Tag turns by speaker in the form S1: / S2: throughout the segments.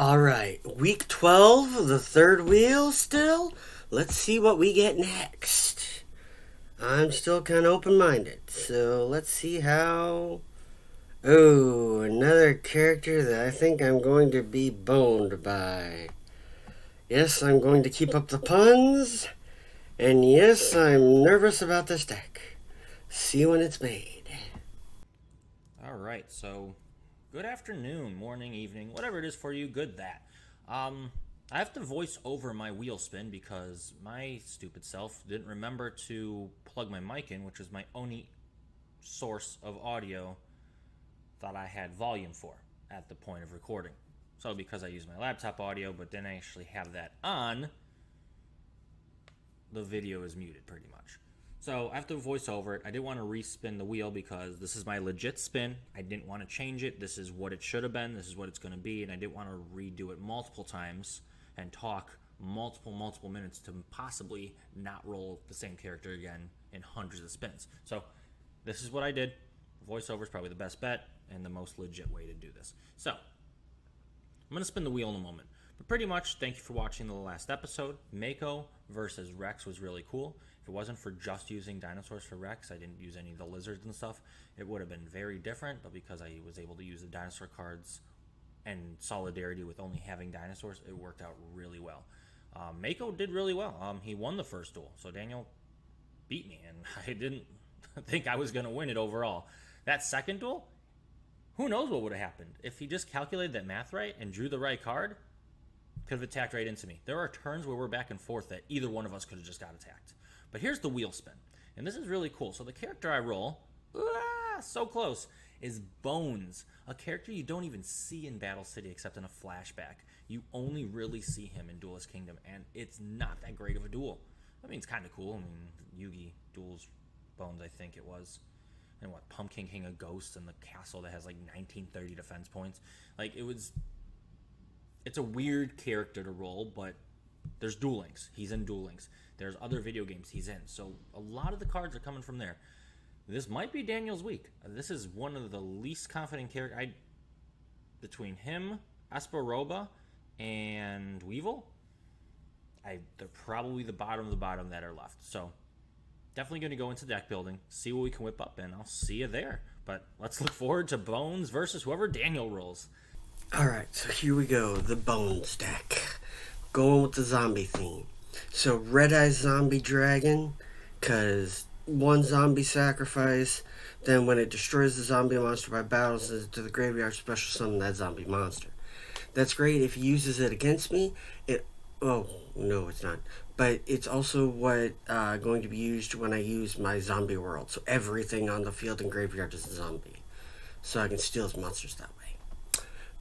S1: Alright, week 12, the third wheel still. Let's see what we get next. I'm still kind of open-minded, so let's see how... Oh, another character that I think I'm going to be boned by. Yes, I'm going to keep up the puns, and yes, I'm nervous about this deck. See when it's made.
S2: All right, so good afternoon, morning, evening, whatever it is for you, good that. I have to voice over my wheel spin because my stupid self didn't remember to plug my mic in, which was my only source of audio that I had volume for at the point of recording. So because I use my laptop audio, but then I actually have that on, the video is muted pretty much. So I have to voice over it. I didn't want to respin the wheel because this is my legit spin. I didn't want to change it. This is what it should have been. This is what it's going to be. And I didn't want to redo it multiple times and talk multiple minutes to possibly not roll the same character again in hundreds of spins. So this is what I did. Voiceover is probably the best bet and the most legit way to do this. So I'm going to spin the wheel in a moment. But pretty much, thank you for watching the last episode. Mako versus Rex was really cool. If it wasn't for just using dinosaurs for Rex, I didn't use any of the lizards and stuff, it would have been very different, but because I was able to use the dinosaur cards and solidarity with only having dinosaurs, it worked out really well. Mako did really well. He won the first duel, so Daniel beat me, and I didn't think I was going to win it overall. That second duel, who knows what would have happened. If he just calculated that math right and drew the right card, could have attacked right into me. There are turns where we're back and forth that either one of us could have just got attacked. But here's the wheel spin, and this is really cool. So the character I roll, so close, is Bonz, a character you don't even see in Battle City except in a flashback. You only really see him in Duelist Kingdom, and it's not that great of a duel. I mean, it's kind of cool. I mean, Yugi duels Bonz, I think it was. And what, Pumpkin King of Ghosts and the castle that has like 1930 defense points. Like, it's a weird character to roll, but there's Duel Links. He's in Duel Links. There's other video games he's in. So a lot of the cards are coming from there. This might be Daniel's week. This is one of the least confident characters. Between him, Asperoba, and Weevil, they're probably the bottom of the bottom that are left. So definitely going to go into deck building, see what we can whip up, and I'll see you there. But let's look forward to Bonz versus whoever Daniel rolls.
S1: Alright, so here we go, the Bonz deck. Going with the zombie theme. So Red Eye Zombie Dragon, because one zombie sacrifice, then when it destroys the zombie monster by battle, sends it to the graveyard, special summon that zombie monster. That's great if he uses it against me. Oh, no it's not. But it's also what going to be used when I use my zombie world. So everything on the field and graveyard is a zombie. So I can steal his monsters that way.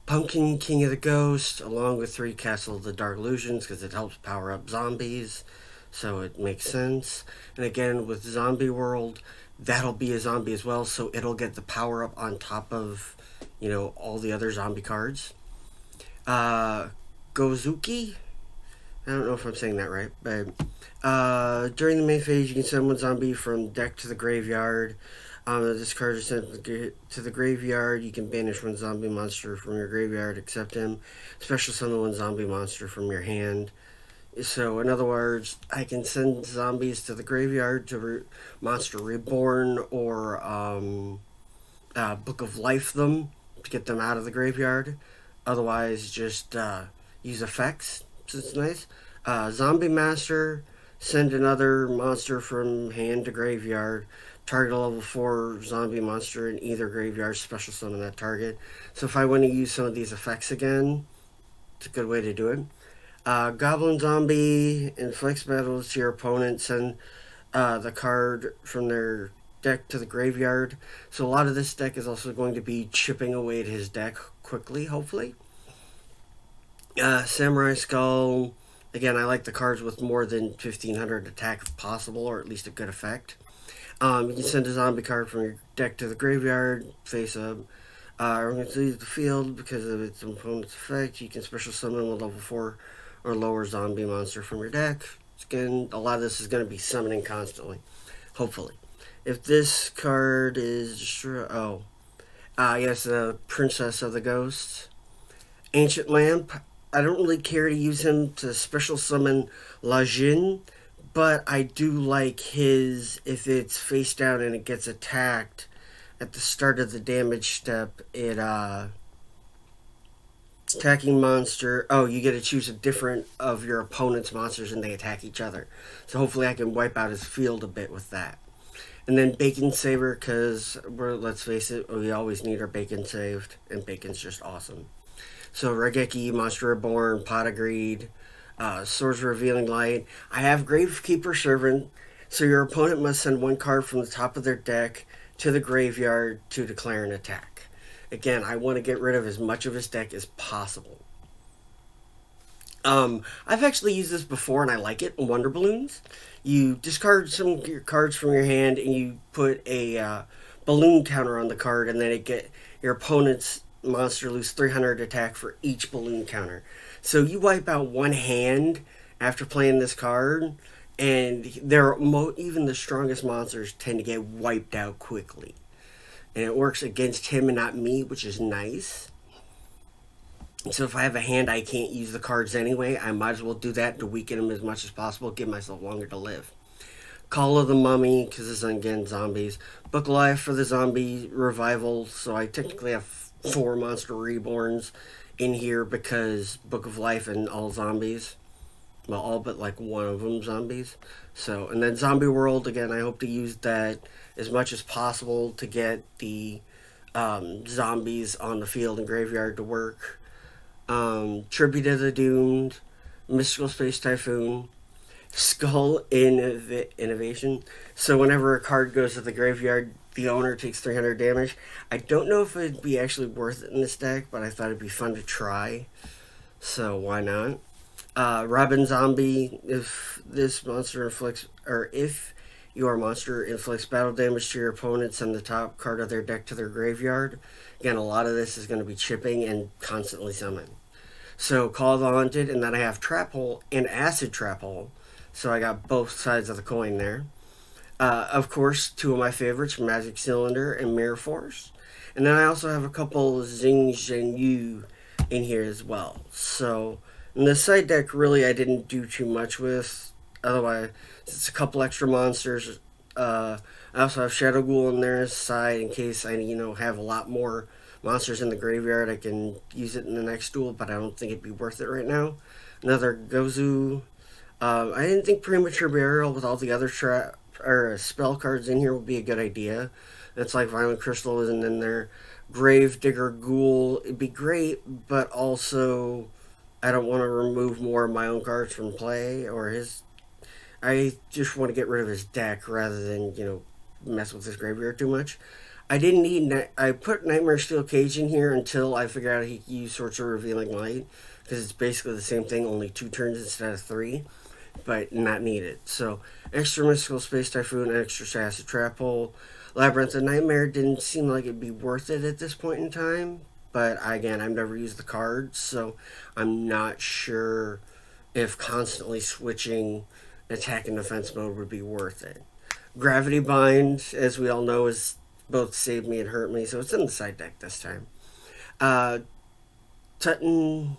S1: Pumpkin King of the Ghost, along with 3 Castle of the Dark Illusions, because it helps power up zombies, so it makes sense. And again, with Zombie World, that'll be a zombie as well, so it'll get the power up on top of, all the other zombie cards. Gozuki? I don't know if I'm saying that right, but during the main phase, you can send one zombie from deck to the graveyard. This card is sent to the graveyard. You can banish one zombie monster from your graveyard, except him. Special summon one zombie monster from your hand. So, in other words, I can send zombies to the graveyard to Monster Reborn or Book of Life them to get them out of the graveyard. Otherwise, just use effects, so it's nice. Zombie Master, send another monster from hand to graveyard. Target a level 4 zombie monster in either graveyard, special summon that target. So if I want to use some of these effects again, it's a good way to do it. Goblin Zombie, inflicts battles to your opponent, send the card from their deck to the graveyard. So a lot of this deck is also going to be chipping away at his deck quickly, hopefully. Samurai Skull, again, I like the cards with more than 1500 attack if possible, or at least a good effect. You can send a zombie card from your deck to the graveyard, face up. We're going to leave the field because of its opponent's effect. You can special summon a level 4 or lower zombie monster from your deck. Again, a lot of this is going to be summoning constantly, hopefully. If this card is destroyed... yes, the Princess of the Ghosts. Ancient Lamp. I don't really care to use him to special summon Lajin, but I do like his if it's face down and it gets attacked at the start of the damage step. It attacking monster. Oh, you get to choose a different of your opponent's monsters and they attack each other. So hopefully I can wipe out his field a bit with that. And then Bacon Saver, because let's face it, we always need our bacon saved, and bacon's just awesome. So Regeki, Monster Reborn, Pot of Greed, Swords Revealing Light. I have Gravekeeper Servant, so your opponent must send one card from the top of their deck to the graveyard to declare an attack. Again, I want to get rid of as much of his deck as possible. I've actually used this before and I like it in Wonder Balloons. You discard some of your cards from your hand and you put a balloon counter on the card, and then your opponent's monster lose 300 attack for each balloon counter. So you wipe out one hand after playing this card, and even the strongest monsters tend to get wiped out quickly. And it works against him and not me, which is nice. So if I have a hand I can't use the cards anyway, I might as well do that to weaken him as much as possible, give myself longer to live. Call of the Mummy, because it's again zombies. Book Life for the zombie revival, so I technically have 4 monster reborns in here because Book of Life and all zombies. Well, all but like one of them zombies. So, and then Zombie World, again, I hope to use that as much as possible to get the zombies on the field and graveyard to work. Tribute of the Doomed, Mystical Space Typhoon, Skull Innovation. So whenever a card goes to the graveyard, the owner takes 300 damage. I don't know if it'd be actually worth it in this deck, but I thought it'd be fun to try. So why not? Robin Zombie, if your monster inflicts battle damage to your opponent, send the top card of their deck to their graveyard. Again, a lot of this is going to be chipping and constantly summon. So Call of the Haunted, and then I have Trap Hole and Acid Trap Hole. So I got both sides of the coin there. Of course, 2 of my favorites, Magic Cylinder and Mirror Force. And then I also have a couple Zing Zhen Yu in here as well. So in the side deck, really, I didn't do too much with. Otherwise, it's a couple extra monsters. I also have Shadow Ghoul on their side in case I, have a lot more monsters in the graveyard. I can use it in the next duel, but I don't think it'd be worth it right now. Another Gozu. I didn't think Premature Burial with all the other spell cards in here would be a good idea. It's like Violent Crystal isn't in there. Grave Digger Ghoul, it'd be great, but also I don't want to remove more of my own cards from play or his. I just want to get rid of his deck rather than, mess with his graveyard too much. I didn't need. I put Nightmare Steel Cage in here until I figured out he could use Sorts of Revealing Light, because it's basically the same thing, only 2 turns instead of 3, but not needed. So, extra Mystical Space Typhoon, extra Acid Trap Hole. Labyrinth of Nightmare didn't seem like it'd be worth it at this point in time, but again, I've never used the cards, so I'm not sure if constantly switching attack and defense mode would be worth it. Gravity Bind, as we all know, is both saved me and hurt me, so it's in the side deck this time. Tutton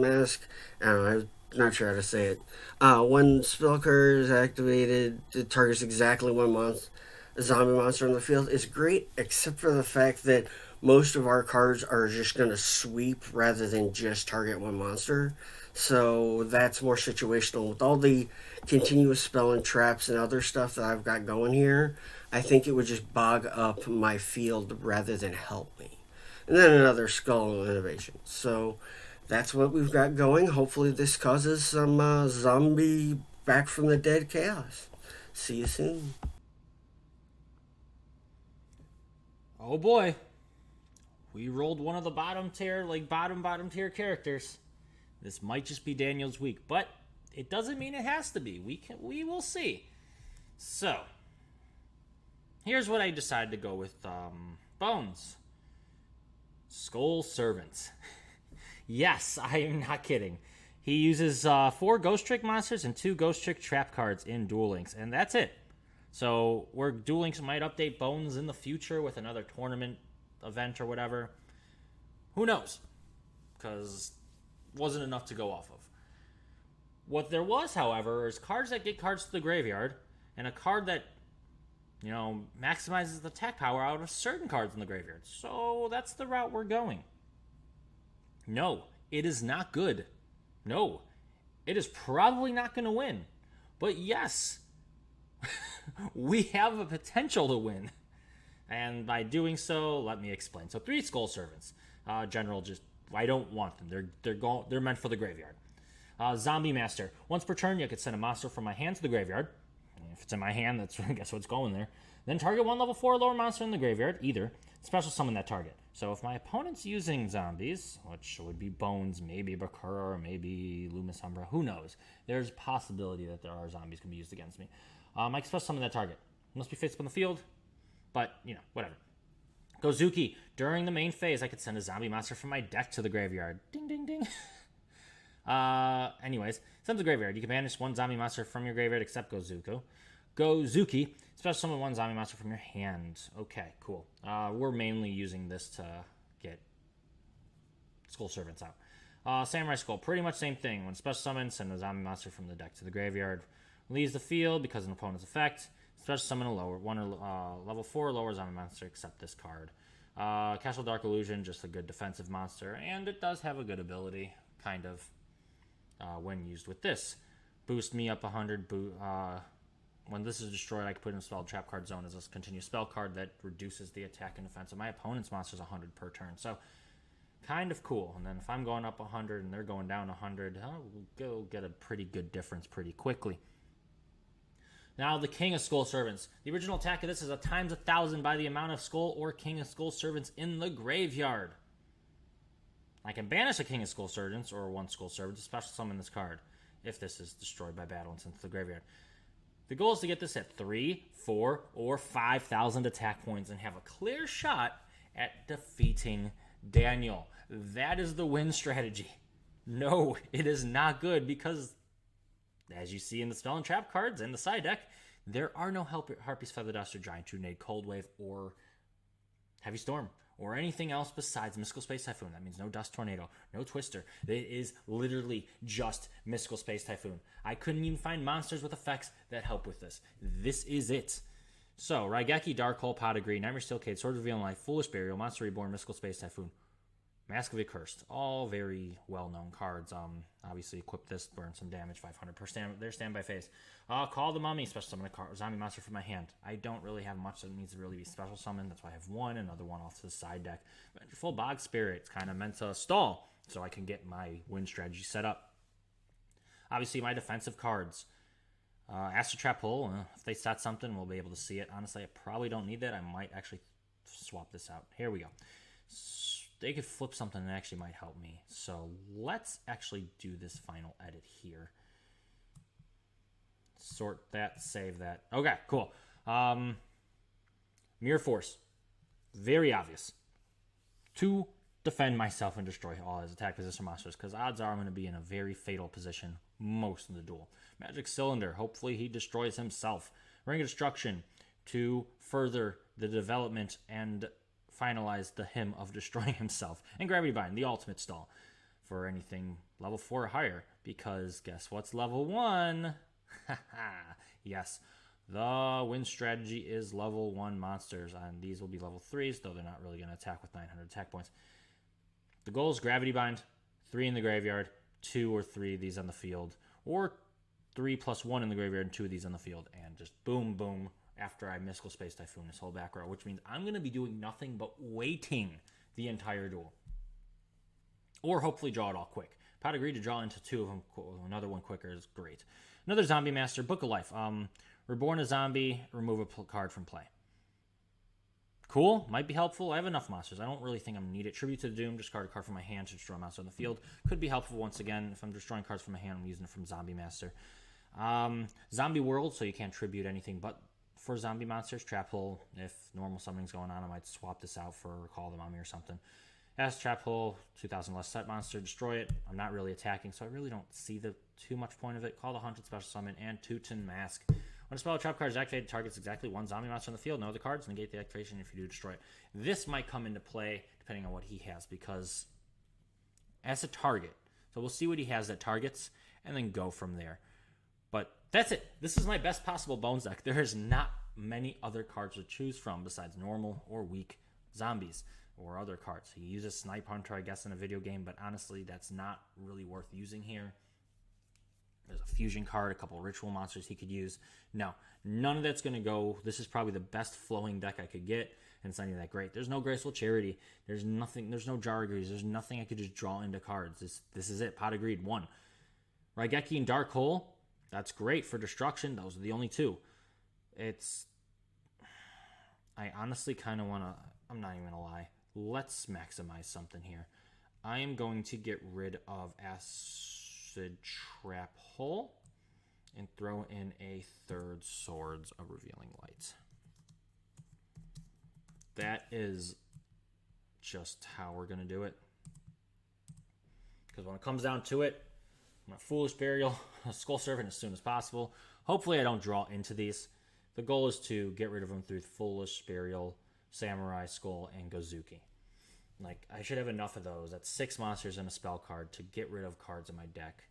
S1: Mask, I don't know, I'm not sure how to say it. When spell card is activated, it targets exactly one zombie monster on the field. It's great, except for the fact that most of our cards are just going to sweep rather than just target one monster. So that's more situational. With all the continuous spell and traps and other stuff that I've got going here, I think it would just bog up my field rather than help me. And then another Skull Innovation. So that's what we've got going. Hopefully this causes some zombie back from the dead chaos. See you soon.
S2: Oh boy. We rolled one of the bottom tier characters. This might just be Daniel's week, but it doesn't mean it has to be. We will see. So, here's what I decided to go with. Bonz. Skull Servants. Yes, I am not kidding. He uses 4 Ghost Trick monsters and 2 Ghost Trick trap cards in Duel Links, and that's it. So, Duel Links might update Bonz in the future with another tournament event or whatever. Who knows? because wasn't enough to go off of. What there was, however, is cards that get cards to the graveyard, and a card that, maximizes the attack power out of certain cards in the graveyard. So that's the route we're going. No, it is not good. No, it is probably not going to win. But yes, we have a potential to win. And by doing so, let me explain. So 3 Skull Servants. General, just I don't want them. They're meant for the graveyard. Zombie Master. Once per turn, you can send a monster from my hand to the graveyard. If it's in my hand, that's I guess what's going there. Then target 1 level 4 or lower monster in the graveyard, either. Special summon that target. So if my opponent's using zombies, which would be Bonz, maybe Bakura, maybe Lumis Umbra, who knows? There's a possibility that there are zombies can be used against me. I can special summon that target. Must be face up on the field, but, whatever. Gozuki. During the main phase, I could send a zombie monster from my deck to the graveyard. Ding, ding, ding. Anyways, send to the graveyard. You can banish 1 zombie monster from your graveyard except Gozuki. Special summon 1 zombie monster from your hand. Okay, cool. We're mainly using this to get Skull Servants out. Samurai Skull, pretty much same thing. When special summon, send a zombie monster from the deck to the graveyard. Leaves the field because of an opponent's effect. Special summon a level 4 or lower zombie monster except this card. Castle Dark Illusion, just a good defensive monster, and it does have a good ability, kind of, when used with this. Boost me up 100. When this is destroyed, I can put in a spell trap card zone as a continuous spell card that reduces the attack and defense of my opponent's monsters 100 per turn. So, kind of cool. And then if I'm going up 100 and they're going down 100, we'll get a pretty good difference pretty quickly. Now, the King of Skull Servants. The original attack of this is a times 1,000 by the amount of Skull or King of Skull Servants in the graveyard. I can banish a King of Skull Servants or 1 Skull Servant to special summon this card if this is destroyed by battle and sent to the graveyard. The goal is to get this at 3, 4, or 5,000 attack points and have a clear shot at defeating Daniel. That is the win strategy. No, it is not good because, as you see in the spell and trap cards and the side deck, there are no Harpy's Feather Duster, Giant Trunade, Cold Wave, or Heavy Storm, or anything else besides Mystical Space Typhoon. That means no Dust Tornado, no Twister. It is literally just Mystical Space Typhoon. I couldn't even find monsters with effects that help with this. This is it. So, Raigeki, Darkhold, Pot of Greed, Nightmare Steelcade, Sword of Revealing Life, Foolish Burial, Monster Reborn, Mystical Space Typhoon, Mask of the Accursed. All very well-known cards. Obviously, equip this, burn some damage, 500 per their standby phase. Call the Mummy, special summon a zombie monster from my hand. I don't really have much that needs to really be special summoned. That's why I have 1, another 1 off to the side deck. Full Bog Spirit. It's kind of meant to stall so I can get my win strategy set up. Obviously, my defensive cards. Astral Trap Pull. If they set something, we'll be able to see it. Honestly, I probably don't need that. I might actually swap this out. Here we go. They could flip something that actually might help me. So let's actually do this final edit here. Sort that, save that. Okay, cool. Mirror Force. Very obvious. To defend myself and destroy all his attack position monsters, because odds are I'm going to be in a very fatal position most of the duel. Magic Cylinder. Hopefully he destroys himself. Ring of Destruction to further the development and finalize the hymn of destroying himself. And Gravity Bind, the ultimate stall for anything level 4 or higher, because guess what's level 1? Yes, the win strategy is level 1 monsters, and these will be level 3s, though they're not really going to attack with 900 attack points. The goal is Gravity Bind, 3 in the graveyard, 2 or 3 of these on the field, or 3 plus 1 in the graveyard and 2 of these on the field, and just boom, boom, after I Mystical Space Typhoon this whole back row, which means I'm going to be doing nothing but waiting the entire duel. Or hopefully draw it all quick. Pot of Greed to draw into 2 of them, another one quicker is great. Another Zombie Master, Book of Life. Reborn a zombie, remove a card from play. Cool, might be helpful. I have enough monsters. I don't really think I'm going to need it. Tribute to the Doom, discard a card from my hand to destroy a monster on the field. Could be helpful once again. If I'm destroying cards from my hand, I'm using it from Zombie Master. Zombie World, so you can't tribute anything but for zombie monsters. Trap Hole, if normal summoning's going on, I might swap this out for Call the Mummy or something. As Trap Hole, 2,000 less set monster, destroy it. I'm not really attacking, so I really don't see the too much point of it. Call the Haunted Special Summon and Teuton Mask. When a spell or trap card is activated, targets exactly 1 zombie monster on the field. No other cards. Negate the activation if you do destroy it. This might come into play depending on what he has, because as a target. So we'll see what he has that targets and then go from there. But that's it. This is my best possible Bonz deck. There is not many other cards to choose from besides normal or weak zombies or other cards. He uses Snipe Hunter, I guess, in a video game, but honestly, that's not really worth using here. There's a fusion card, a couple of ritual monsters he could use. No, none of that's going to go. This is probably the best flowing deck I could get, and it's not even that great. There's no Graceful Charity. There's nothing. There's no Jargrees. There's nothing I could just draw into cards. This is it. Pot of Greed, 1. Raigeki and Dark Hole, that's great for destruction. Those are the only 2. I honestly kind of want to, I'm not even going to lie. Let's maximize something here. I am going to get rid of Acid Trap Hole and throw in a 3rd Swords of Revealing Light. That is just how we're going to do it. Because when it comes down to it, I'm going to Foolish Burial, Skull Servant as soon as possible. Hopefully I don't draw into these. The goal is to get rid of them through Foolish Burial, Samurai Skull, and Gozuki. Like, I should have enough of those. That's 6 monsters and a spell card to get rid of cards in my deck.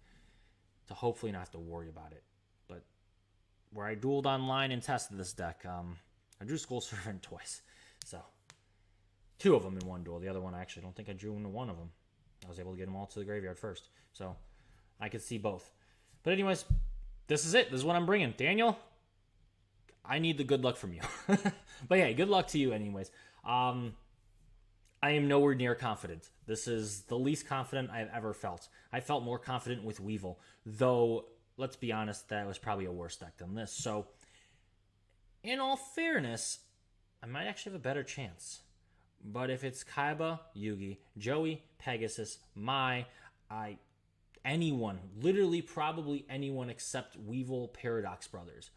S2: To hopefully not have to worry about it. But where I dueled online and tested this deck, I drew Skull Servant twice. So, 2 of them in one duel. The other one, I actually don't think I drew into one of them. I was able to get them all to the graveyard first. So, I could see both. But anyways, this is it. This is what I'm bringing. Daniel, I need the good luck from you. But yeah, good luck to you anyways. I am nowhere near confident. This is the least confident I've ever felt. I felt more confident with Weevil, though, let's be honest, that was probably a worse deck than this. So, in all fairness, I might actually have a better chance. But if it's Kaiba, Yugi, Joey, Pegasus, anyone, literally probably anyone except Weevil, Paradox Brothers,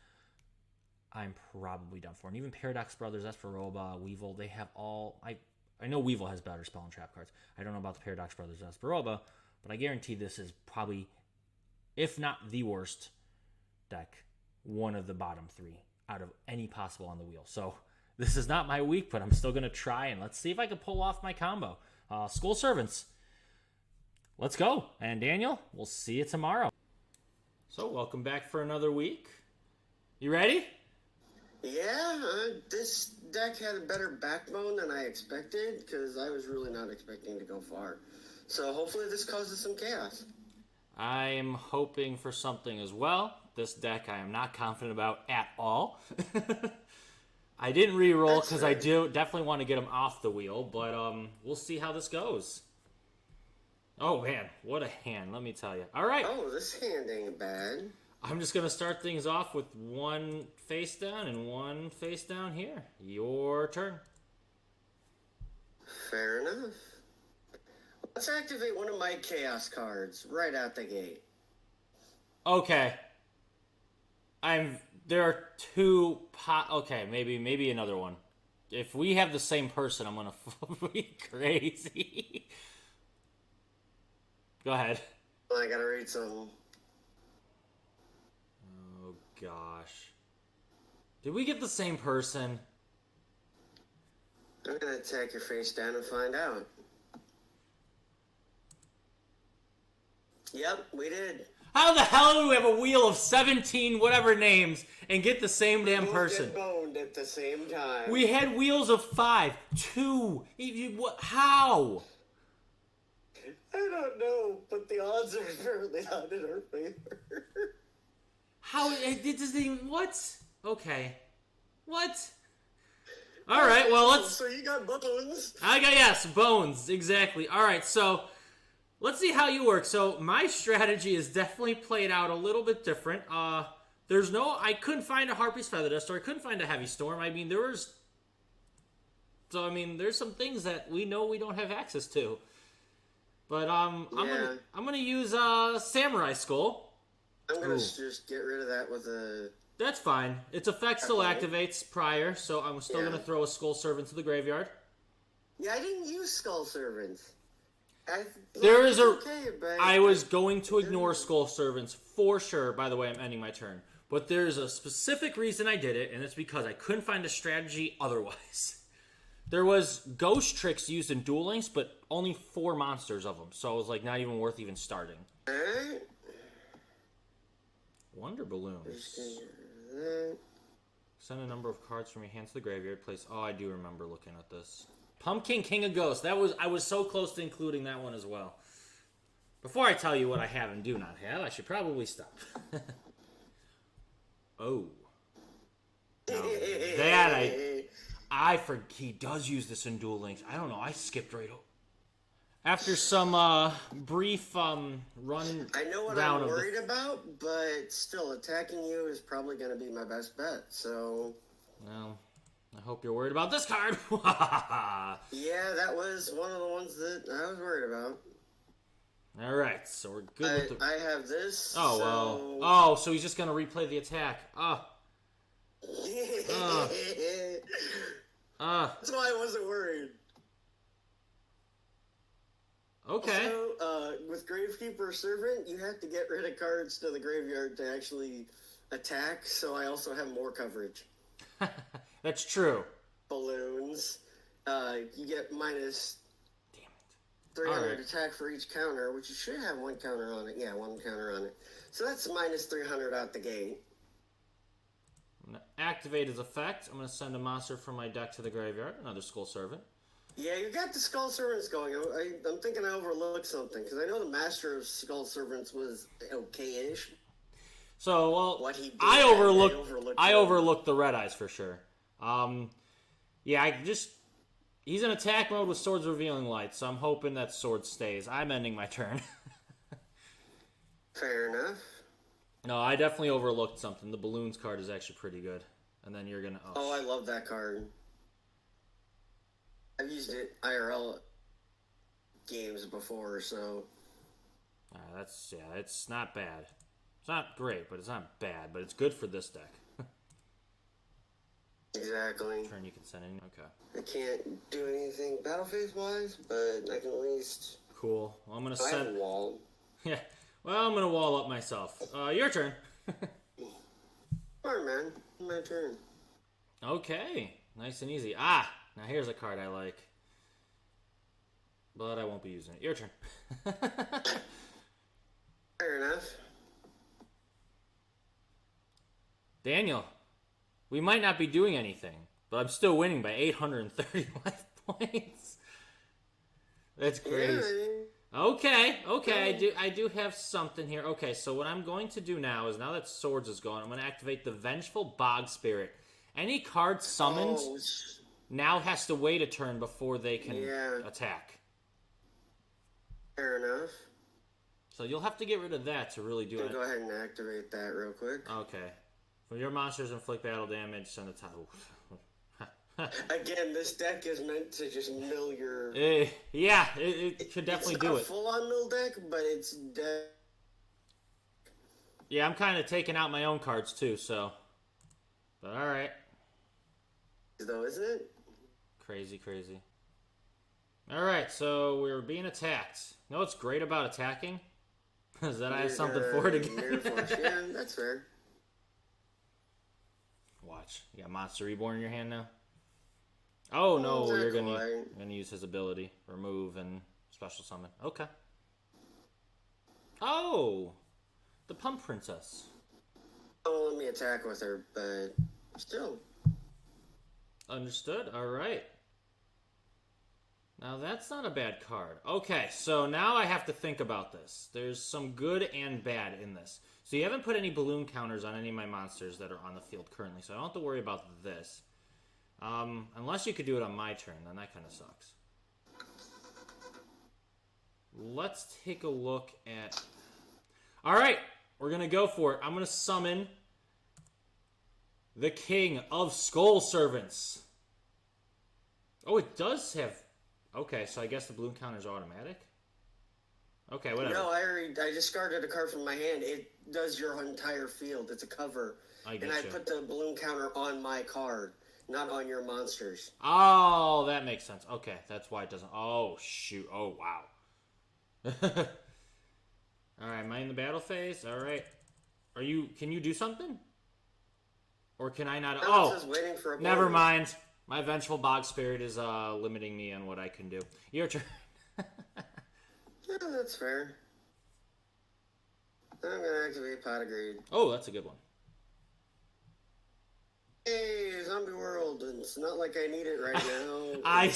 S2: I'm probably done for. And even Paradox Brothers, Esperoba, Weevil, they have all... I know Weevil has better spell and trap cards. I don't know about the Paradox Brothers, Esperoba, but I guarantee this is probably, if not the worst deck, one of the bottom 3 out of any possible on the wheel. So this is not my week, but I'm still going to try, and let's see if I can pull off my combo. Skull Servants. Let's go. And Daniel, we'll see you tomorrow. So welcome back for another week. You ready?
S1: Yeah, this deck had a better backbone than I expected, because I was really not expecting to go far. So hopefully this causes some chaos.
S2: I'm hoping for something as well. This deck I am not confident about at all. I didn't re-roll because I do definitely want to get him off the wheel, but we'll see how this goes. Oh man, what a hand, let me tell you. All right.
S1: Oh, this hand ain't bad.
S2: I'm just going to start things off with 1 face down and 1 face down here. Your turn.
S1: Fair enough. Let's activate one of my chaos cards right out the gate.
S2: Okay. There are 2 okay, maybe another one. If we have the same person, I'm going to be crazy. Go ahead.
S1: I got to read something.
S2: Oh, gosh. Did we get the same person?
S1: I'm going to attack your face down and find out. Yep, we did.
S2: How the hell do we have a wheel of 17 whatever names and get the same damn person?
S1: Get boned at the same time.
S2: We had wheels of 5, 2. How?
S1: I don't know, but the odds are apparently not in our favor.
S2: How? It doesn't even... What? Okay. What? All right, well, let's...
S1: So you got Bonz.
S2: Yes, Bonz, exactly. All right, so let's see how you work. So my strategy is definitely played out a little bit different. I couldn't find a Harpy's Feather Dust, or I couldn't find a Heavy Storm. I mean, there's some things that we know we don't have access to. But I'm gonna use Samurai Skull.
S1: I'm gonna just get rid of that with a...
S2: That's fine. Its effect still activates prior, so I'm still gonna throw a Skull Servant to the graveyard.
S1: Yeah, I didn't use Skull Servants.
S2: I was going to ignore Skull Servants for sure. By the way, I'm ending my turn. But there's a specific reason I did it, and it's because I couldn't find a strategy otherwise. There was Ghost Tricks used in Duel Links, but only 4 monsters of them, so it was like not even worth even starting. Wonder Balloons. Send a number of cards from your hand to the graveyard. Place. Oh, I do remember looking at this. Pumpkin King of Ghosts. I was so close to including that one as well. Before I tell you what I have and do not have, I should probably stop. Oh. No, that I forget. He does use this in Duel Links. I don't know. I skipped right over. After some brief run.
S1: I know what I'm worried about, but still, attacking you is probably going to be my best bet. So.
S2: Well, I hope you're worried about this card.
S1: Yeah, that was one of the ones that I was worried about.
S2: All right, so we're good with the...
S1: I have this.
S2: Oh, so... well. Oh, so he's just going to replay the attack.
S1: That's why I wasn't worried.
S2: Okay.
S1: Also, with Gravekeeper Servant, you have to get rid of cards to the graveyard to actually attack, so I also have more coverage.
S2: That's true.
S1: Balloons. You get minus... 300
S2: right.
S1: Attack for each counter, which you should have one counter on it. Yeah, one counter on it. So that's minus 300 out the gate.
S2: I'm going to activate his effect. I'm going to send a monster from my deck to the graveyard. Another Skull Servant.
S1: Yeah, you got the Skull Servants going. I'm thinking I overlooked something, because I know the Master of Skull Servants was okay-ish.
S2: So, well,
S1: what he did,
S2: I overlooked the Red Eyes for sure. Yeah, he's in attack mode with Swords Revealing Light, so I'm hoping that Sword stays. I'm ending my turn.
S1: Fair enough.
S2: No, I definitely overlooked something. The Balloons card is actually pretty good. And then you're gonna...
S1: Oh, I love that card. I've used it IRL games before, so...
S2: it's not bad. It's not great, but it's not bad. But it's good for this deck.
S1: Exactly.
S2: Turn you can send in. Okay.
S1: I can't do anything battle phase wise, but I can at least.
S2: Cool. Well, I'm gonna
S1: I have a wall.
S2: Yeah. Well, I'm gonna wall up myself. Your turn.
S1: Alright, man. My turn.
S2: Okay. Nice and easy. Now here's a card I like, but I won't be using it. Your turn.
S1: Fair enough.
S2: Daniel. We might not be doing anything, but I'm still winning by 830 life points. That's crazy.
S1: Yeah.
S2: Okay. I do have something here. Okay, so what I'm going to do now is, now that Swords is gone, I'm going to activate the Vengeful Bog Spirit. Any card summoned now has to wait a turn before they can attack.
S1: Fair enough.
S2: So you'll have to get rid of that to really do it.
S1: Go ahead and activate that real quick.
S2: Okay. When your monsters inflict battle damage, send a title.
S1: Again, this deck is meant to just mill your...
S2: Yeah, it should definitely do it.
S1: It's not a full-on mill deck, but it's...
S2: Yeah, I'm kind of taking out my own cards, too, so... But alright.
S1: Though, isn't it?
S2: Crazy. Alright, so we're being attacked. You know what's great about attacking? Is that I have something for it again.
S1: Yeah, that's fair.
S2: Watch. You got Monster Reborn in your hand now? Oh, no, you're gonna use his ability. Remove and special summon. Okay. Oh! The Pump Princess.
S1: Don't let me attack with her, but still.
S2: Understood. Alright. Now, that's not a bad card. Okay, so now I have to think about this. There's some good and bad in this. So you haven't put any balloon counters on any of my monsters that are on the field currently, so I don't have to worry about this. Unless you could do it on my turn, then that kind of sucks. Let's take a look at... Alright, we're going to go for it. I'm going to summon the King of Skull Servants. Oh, it does have... Okay, so I guess the balloon counter is automatic? Okay, whatever.
S1: No, I discarded a card from my hand. It does your entire field. It's a cover. I put the balloon counter on my card, not on your monsters.
S2: Oh, that makes sense. Okay, that's why it doesn't... Oh, shoot. Oh, wow. Alright, am I in the battle phase? Alright. Can you do something? Or can I not...
S1: Oh, waiting for a
S2: never mind. My Vengeful Bog Spirit is limiting me on what I can do. Your turn.
S1: Yeah, that's fair. I'm gonna activate Pot of Greed.
S2: Oh, that's a good one.
S1: Hey, Zombie World. It's not like I need it right now.
S2: I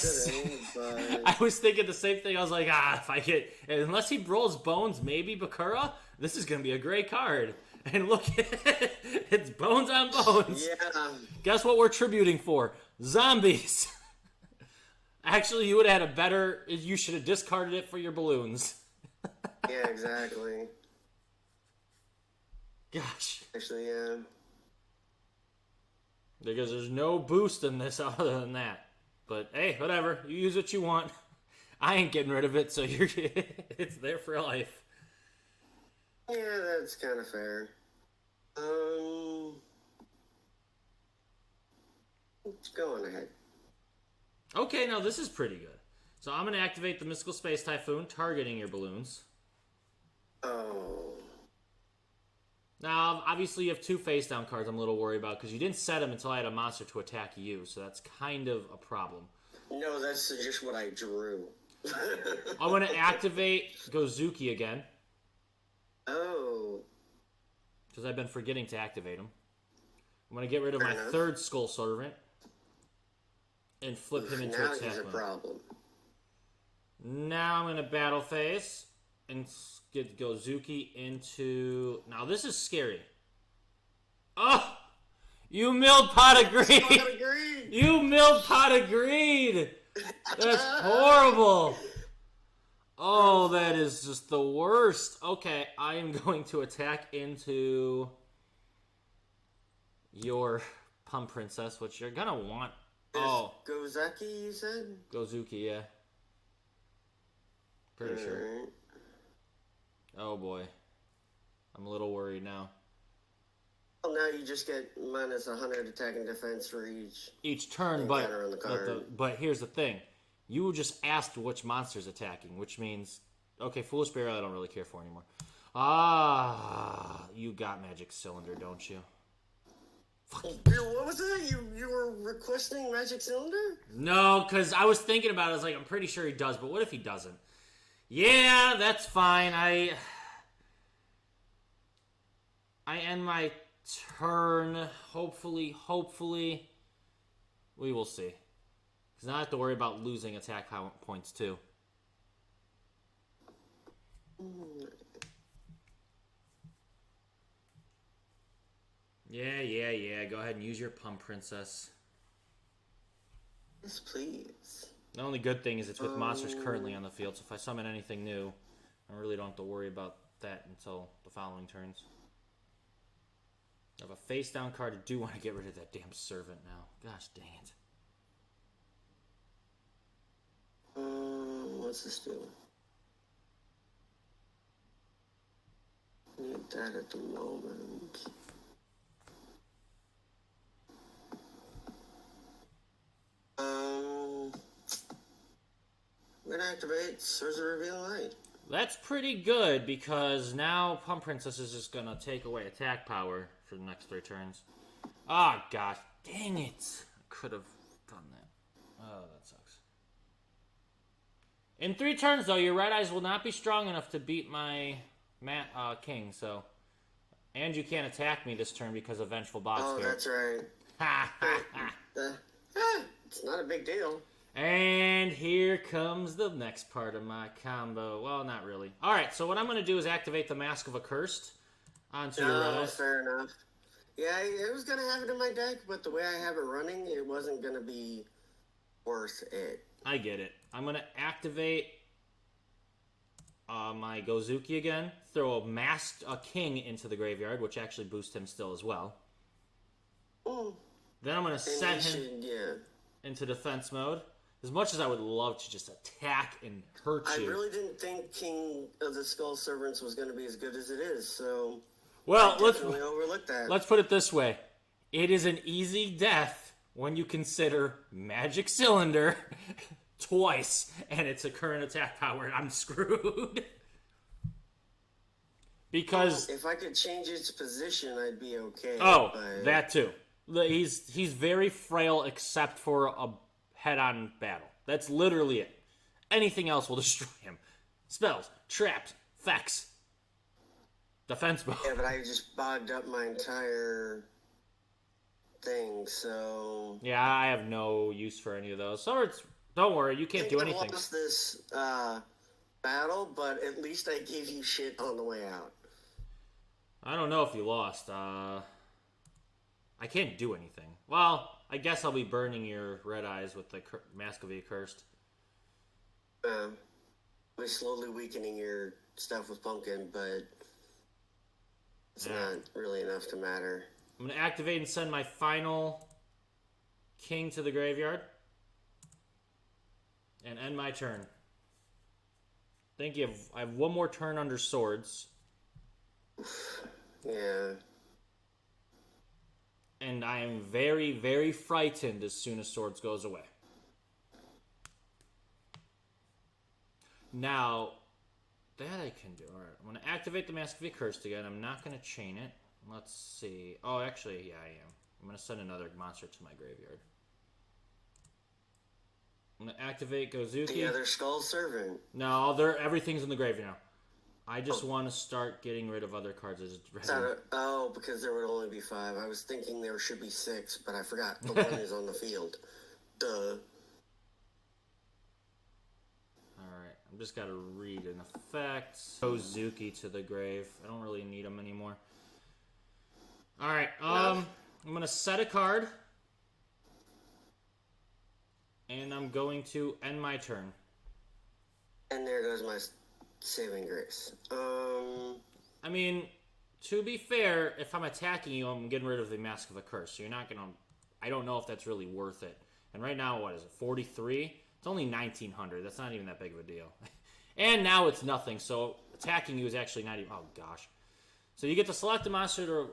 S2: was thinking the same thing. I was like, if I get... Unless he rolls Bonz, maybe Bakura, this is going to be a great card. And look, it's Bones on Bones.
S1: Yeah.
S2: Guess what we're tributing for? Zombies. Actually, you would have had a better... You should have discarded it for your balloons.
S1: Yeah, exactly.
S2: Gosh.
S1: Actually, yeah.
S2: Because there's no boost in this other than that. But, hey, whatever. You use what you want. I ain't getting rid of it, so you're it's there for life.
S1: Yeah, that's kind of fair. Go on ahead.
S2: Okay, now this is pretty good. So I'm going to activate the Mystical Space Typhoon, targeting your balloons.
S1: Oh.
S2: Now, obviously, you have 2 face-down cards I'm a little worried about, because you didn't set them until I had a monster to attack you, so that's kind of a problem.
S1: No, that's just what I drew.
S2: I'm going to activate Gozuki again.
S1: Oh.
S2: Because I've been forgetting to activate him. I'm going to get rid of my
S1: enough.
S2: 3rd Skull Servant. And flip him into
S1: now
S2: attack
S1: he's a
S2: mode.
S1: problem.
S2: Now I'm going to battle phase. And get Gozuki into... Now this is scary. Oh! You milled Pot of Greed! You milled Pot of Greed! That's horrible! Oh, that is just the worst. Okay, I am going to attack into your Pump Princess, which you're going to want. Oh.
S1: Gozaki, you said?
S2: Gozuki, yeah. Pretty sure. Oh boy. I'm a little worried now.
S1: Well, now you just get minus 100 attack and defense for
S2: each turn, but here's the thing. You just asked which monster's attacking, which means... Okay, Foolish Barrel I don't really care for anymore. You got Magic Cylinder, don't you?
S1: What was that? You were requesting Magic Cylinder?
S2: No, because I was thinking about it. I was like, I'm pretty sure he does, but what if he doesn't? Yeah, that's fine. I end my turn. Hopefully. We will see. Because now I have to worry about losing attack points, too. Yeah. Go ahead and use your Pump Princess.
S1: Yes, please.
S2: The only good thing is it's with monsters currently on the field, so if I summon anything new, I really don't have to worry about that until the following turns. I have a face-down card. I do want to get rid of that damn servant now. Gosh dang it.
S1: What's this do? Need that at the moment. I'm gonna activate Sorcerer Revealing Light.
S2: That's pretty good, because now Pump Princess is just gonna take away attack power for the next 3 turns. Ah, gosh. Dang it. I could have done that. Oh, that sucks. In 3 turns, though, your Red Eyes will not be strong enough to beat my King, so... And you can't attack me this turn because of Vengeful Box Spirit.
S1: Oh, that's right. It's not a big deal.
S2: And here comes the next part of my combo. Well, not really. Alright, so what I'm going to do is activate the Mask of Accursed onto your Red Eyes.
S1: Fair enough. Yeah, I was going to have it in my deck, but the way I have it running, it wasn't going to be worth it.
S2: I get it. I'm going to activate my Gozuki again. Throw a King into the graveyard, which actually boosts him still as well. Then I'm going to set him into defense mode. As much as I would love to just attack and hurt you.
S1: I really didn't think King of the Skull Servants was going to be as good as it is, so...
S2: Well,
S1: let's overlook that.
S2: Let's put it this way. It is an easy death when you consider Magic Cylinder twice, and it's a current attack power, and I'm screwed. Because...
S1: if I could change its position, I'd be okay.
S2: Oh, that too. He's very frail except for a head-on battle. That's literally it. Anything else will destroy him. Spells, traps, effects, defense mode.
S1: Yeah, but I just bogged up my entire thing, so...
S2: Yeah, I have no use for any of those. Swords, don't worry, you can't do anything.
S1: I lost this battle, but at least I gave you shit on the way out.
S2: I don't know if you lost. I can't do anything. Well, I guess I'll be burning your red eyes with the Mask of the Accursed.
S1: We're slowly weakening your stuff with Pumpkin, but it's not really enough to matter.
S2: I'm going to activate and send my final king to the graveyard. And end my turn. Thank you. I have one more turn under swords.
S1: Yeah.
S2: And I am very, very frightened as soon as swords goes away. Now, that I can do. Alright, I'm going to activate the Mask of the Accursed again. I'm not going to chain it. Let's see. Oh, actually, yeah, I am. I'm going to send another monster to my graveyard. I'm going to activate Gozuki.
S1: The other Skull Servant.
S2: No, everything's in the graveyard now. I just want to start getting rid of other cards.
S1: Because there would only be 5. I was thinking there should be 6, but I forgot. The one is on the field. Duh.
S2: Alright, I'm just got to read an effect. Gozuki to the grave. I don't really need them anymore. Alright, I'm going to set a card. And I'm going to end my turn.
S1: And there goes my saving grace.
S2: I mean, to be fair, if I'm attacking you, I'm getting rid of the Mask of the Curse. So you're not going to... I don't know if that's really worth it. And right now, what is it, 43? It's only 1,900. That's not even that big of a deal. And now it's nothing, so attacking you is actually not even... Oh, gosh. So you get to select a monster to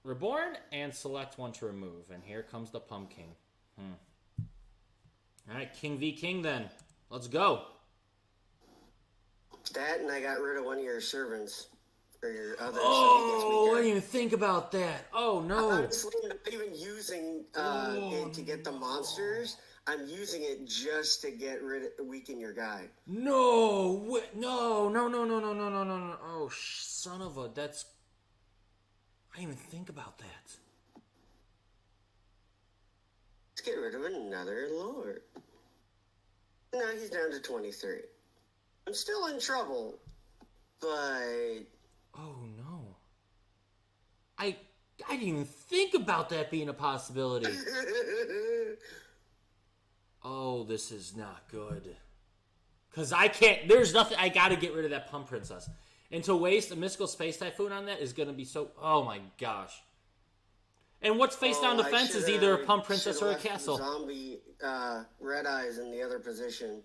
S2: reborn and select one to remove. And here comes the Pumpkin. Alright, King v King then. Let's go.
S1: That, and I got rid of one of your servants. Or your other.
S2: Oh, I didn't even think about that. Oh, no.
S1: Honestly, I'm not even using it to get the monsters. I'm using it just to weaken your guy.
S2: No. No. Oh, son of a... That's... I didn't even think about that.
S1: Let's get rid of another lord. Now he's down to 23. I'm still in trouble, but...
S2: Oh, no. I didn't even think about that being a possibility. Oh, this is not good. Because I can't... There's nothing... I gotta get rid of that Pump Princess. And to waste a Mystical Space Typhoon on that is gonna be so... Oh, my gosh. And what's face down defense is either a Pump Princess or a castle.
S1: Zombie Red Eyes in the other position.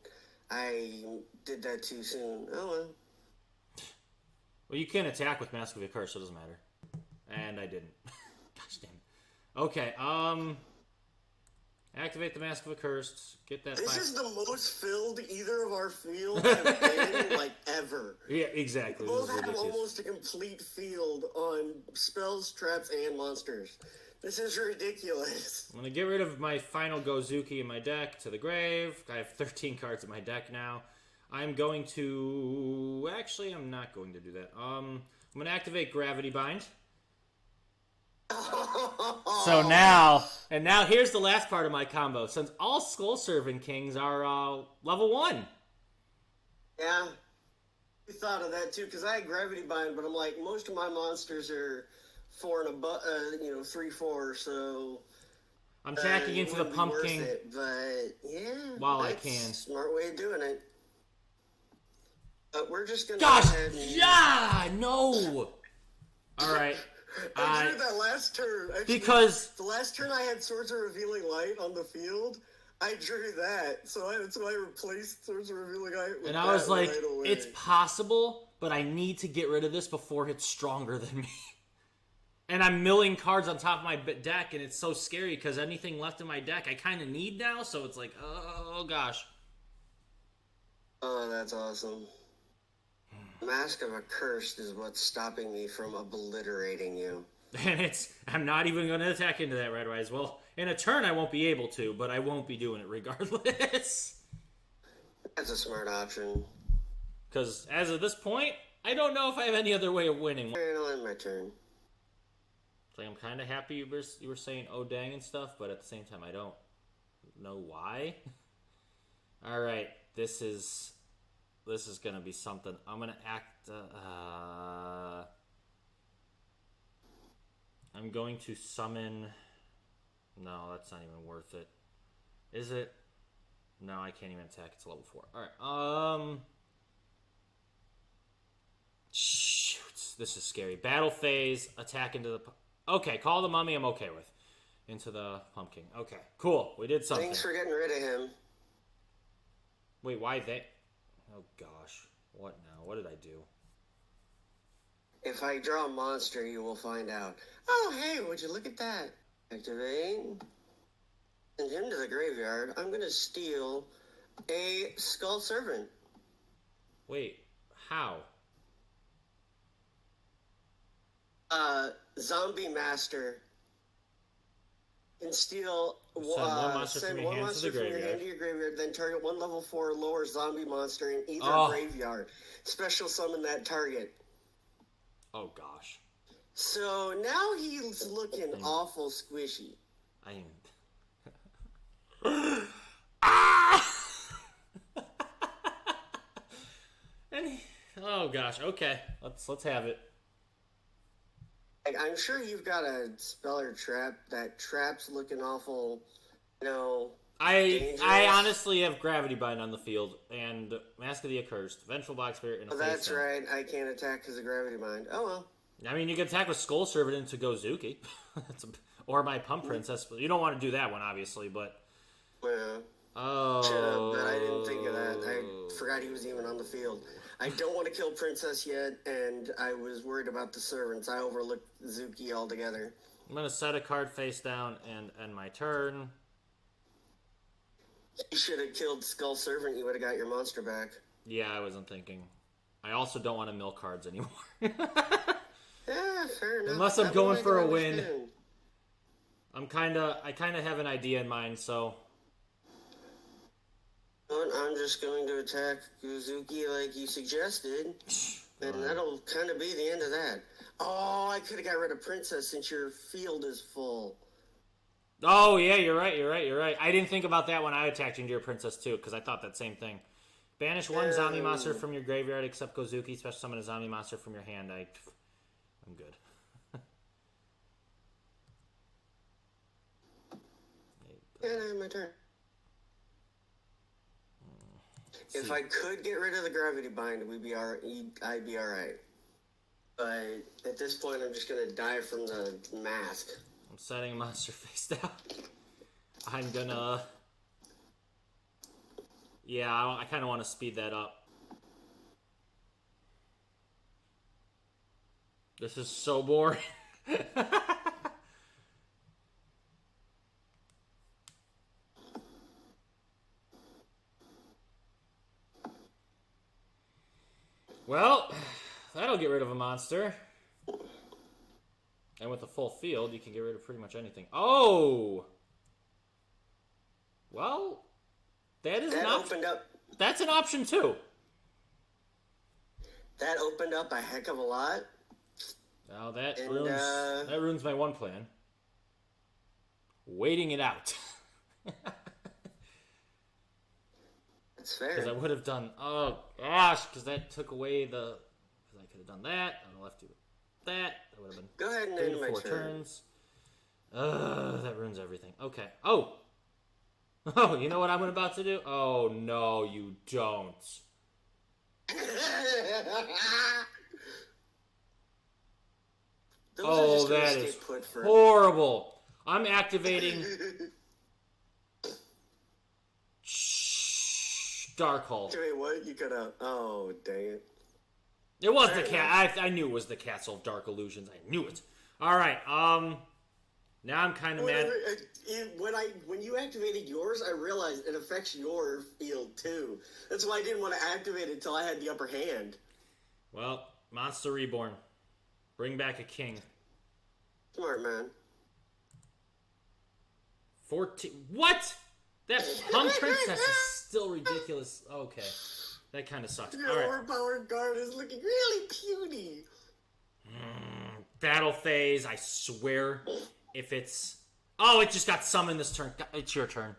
S1: I did that too soon. Oh, well.
S2: Well, you can't attack with Mask of the Curse, so it doesn't matter. And I didn't. Gosh damn it. Okay, activate the Mask of the Curse. Get that.
S1: This is the most filled either of our fields have been, like, ever.
S2: Yeah, exactly.
S1: We both have almost a complete field on spells, traps, and monsters. This is ridiculous.
S2: I'm going to get rid of my final Gozuki in my deck to the grave. I have 13 cards in my deck now. I'm going to... Actually, I'm not going to do that. I'm going to activate Gravity Bind. So now... And now here's the last part of my combo. Since all Skull Servant Kings are level 1.
S1: Yeah. We thought of that too, because I had Gravity Bind, but I'm like, most of my monsters are 4 and above, 3/4, so...
S2: I'm tacking into the Pumpkin.
S1: But, yeah.
S2: While I can.
S1: Smart way of doing it. But we're just gonna...
S2: Gosh! Yeah! No! Alright.
S1: I drew that last turn. Actually,
S2: because...
S1: The last turn I had Swords of Revealing Light on the field, I drew that. So that's why I replaced Swords of Revealing Light with
S2: and I was like,
S1: right away.
S2: It's possible, but I need to get rid of this before it's stronger than me. And I'm milling cards on top of my deck, and it's so scary because anything left in my deck I kind of need now, so it's like, oh gosh.
S1: Oh, that's awesome. Mask of Accursed is what's stopping me from obliterating you.
S2: And I'm not even going to attack into that Red Rise. Well, in a turn I won't be able to, but I won't be doing it regardless.
S1: That's a smart option.
S2: Because as of this point, I don't know if I have any other way of winning.
S1: I'll end my turn.
S2: Like, I'm kind of happy you were saying oh dang and stuff, but at the same time I don't know why. All right, this is gonna be something. I'm gonna act. I'm going to summon. No, that's not even worth it. Is it? No, I can't even attack. It's level 4. All right. Shoot, this is scary. Battle phase. Attack into the. Okay, call the mummy. I'm okay with. Into the pumpkin. Okay, cool. We did something.
S1: Thanks for getting rid of him.
S2: Wait, why they? Oh gosh, what now? What did I do?
S1: If I draw a monster, you will find out. Oh, hey, would you look at that? Activate. Send him to the graveyard. I'm going to steal a Skull Servant.
S2: Wait, how?
S1: Zombie Master. And steal
S2: Send one monster
S1: send
S2: from your
S1: one
S2: hand
S1: monster
S2: to the
S1: from your
S2: graveyard.
S1: hand to your graveyard, then target one level 4 lower zombie monster in either graveyard. Special summon that target.
S2: Oh gosh.
S1: So now he's looking awful squishy.
S2: I am. Oh gosh. Okay, let's have it.
S1: Like, I'm sure you've got a spell or trap. That trap's looking awful. Dangerous.
S2: I honestly have Gravity Bind on the field and Mask of the Accursed, Vengeful Black Spirit, and a
S1: That's
S2: Face Down.
S1: right. I can't attack because of Gravity Bind. Oh well.
S2: I mean, you can attack with Skull Servant into Gozuki, or my Pump Princess. You don't want to do that one, obviously, but.
S1: Well.
S2: Oh.
S1: Should have, but I didn't think of that. I forgot he was even on the field. I don't want to kill Princess yet, and I was worried about the servants. I overlooked Zuki altogether.
S2: I'm going to set a card face down and end my turn.
S1: You should have killed Skull Servant. You would have got your monster back.
S2: Yeah, I wasn't thinking. I also don't want to mill cards anymore.
S1: Yeah, fair enough.
S2: Unless I'm going for a win. I kind of have an idea in mind, so.
S1: I'm just going to attack Guzuki like you suggested, and that'll kind of be the end of that. Oh, I could have got rid of Princess since your field is full.
S2: Oh, yeah, you're right. I didn't think about that when I attacked into your Princess, too, because I thought that same thing. Banish one zombie monster from your graveyard except Gozuki. Special summon a zombie monster from your hand. I'm good.
S1: And my turn. If I could get rid of the Gravity Bind, I'd be alright. But at this point, I'm just gonna die from the mask.
S2: I'm setting a monster face down. I'm gonna. Yeah, I kind of want to speed that up. This is so boring. Well, that'll get rid of a monster. And with a full field, you can get rid of pretty much anything. Oh! Well, that's an option too.
S1: That opened up a heck of a lot.
S2: Now that ruins my one plan. Waiting it out.
S1: That's fair.
S2: Because I would have done, oh gosh, because that took away the, because I could have done that, I would have left you with that, would have been
S1: Go ahead and end my
S2: 4
S1: turn.
S2: turns. That ruins everything. Okay. Oh, you know what I'm about to do? Oh, no, you don't. Oh, that is horrible. I'm activating Dark Hole.
S1: Wait, what? You could have... Oh, dang it.
S2: It was the cat. I knew it was the Castle of Dark Illusions. I knew it. All right. Now I'm kind of mad.
S1: When you activated yours, I realized it affects your field too. That's why I didn't want to activate it until I had the upper hand.
S2: Well, Monster Reborn. Bring back a king.
S1: Smart man.
S2: 14. What? That Punk Princess is still ridiculous. Okay. That kind of sucks.
S1: Your
S2: All right.
S1: overpowered guard is looking really puny.
S2: Battle phase. I swear, if it's... Oh, it just got summoned this turn. It's your turn.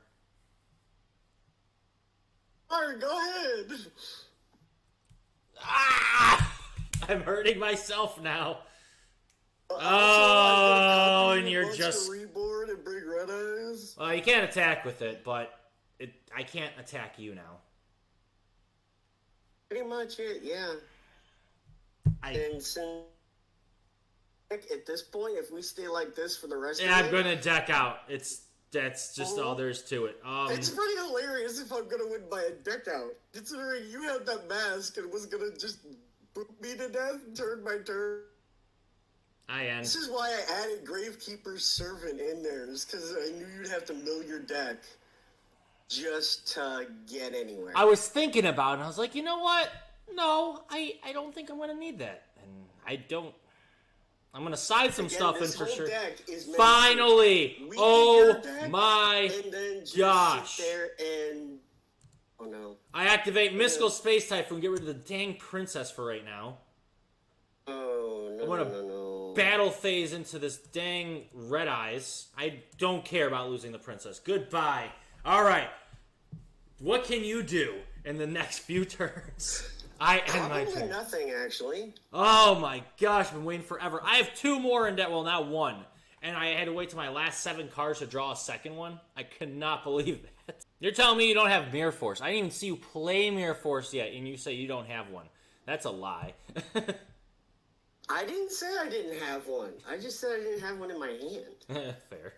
S1: Alright, go ahead.
S2: Ah! I'm hurting myself now. Oh, and you're just...
S1: reborn and bring red eyes.
S2: Well, you can't attack with it, but I can't attack you now.
S1: Pretty much it, yeah. And since at this point, if we stay like this for the rest of the
S2: I'm gonna deck out. That's just all there is to it.
S1: It's pretty hilarious if I'm gonna win by a deck out, considering you had that mask and was gonna just boot me to death turn by turn. This is why I added Gravekeeper's Servant in there, is because I knew you'd have to mill your deck just to get anywhere.
S2: I was thinking about it, and I was like, you know what? No, I don't think I'm gonna need that. And I don't... I'm gonna side some stuff in for sure. Finally! Oh my gosh!
S1: Oh no!
S2: I activate Mystical Space Typhoon. Get rid of the dang princess for right now.
S1: Oh no!
S2: I'm gonna battle phase into this dang red eyes. I don't care about losing the princess. Goodbye. All right. What can you do in the next few turns? I end my turn.
S1: Nothing, actually.
S2: Oh my gosh, I've been waiting forever. I have 2 more in deck. Well, now 1. And I had to wait till my last 7 cards to draw a second one. I could not believe that. You're telling me you don't have Mirror Force. I didn't even see you play Mirror Force yet, and you say you don't have one. That's a lie.
S1: I didn't say I didn't have one. I just said I didn't have one in my hand.
S2: Fair.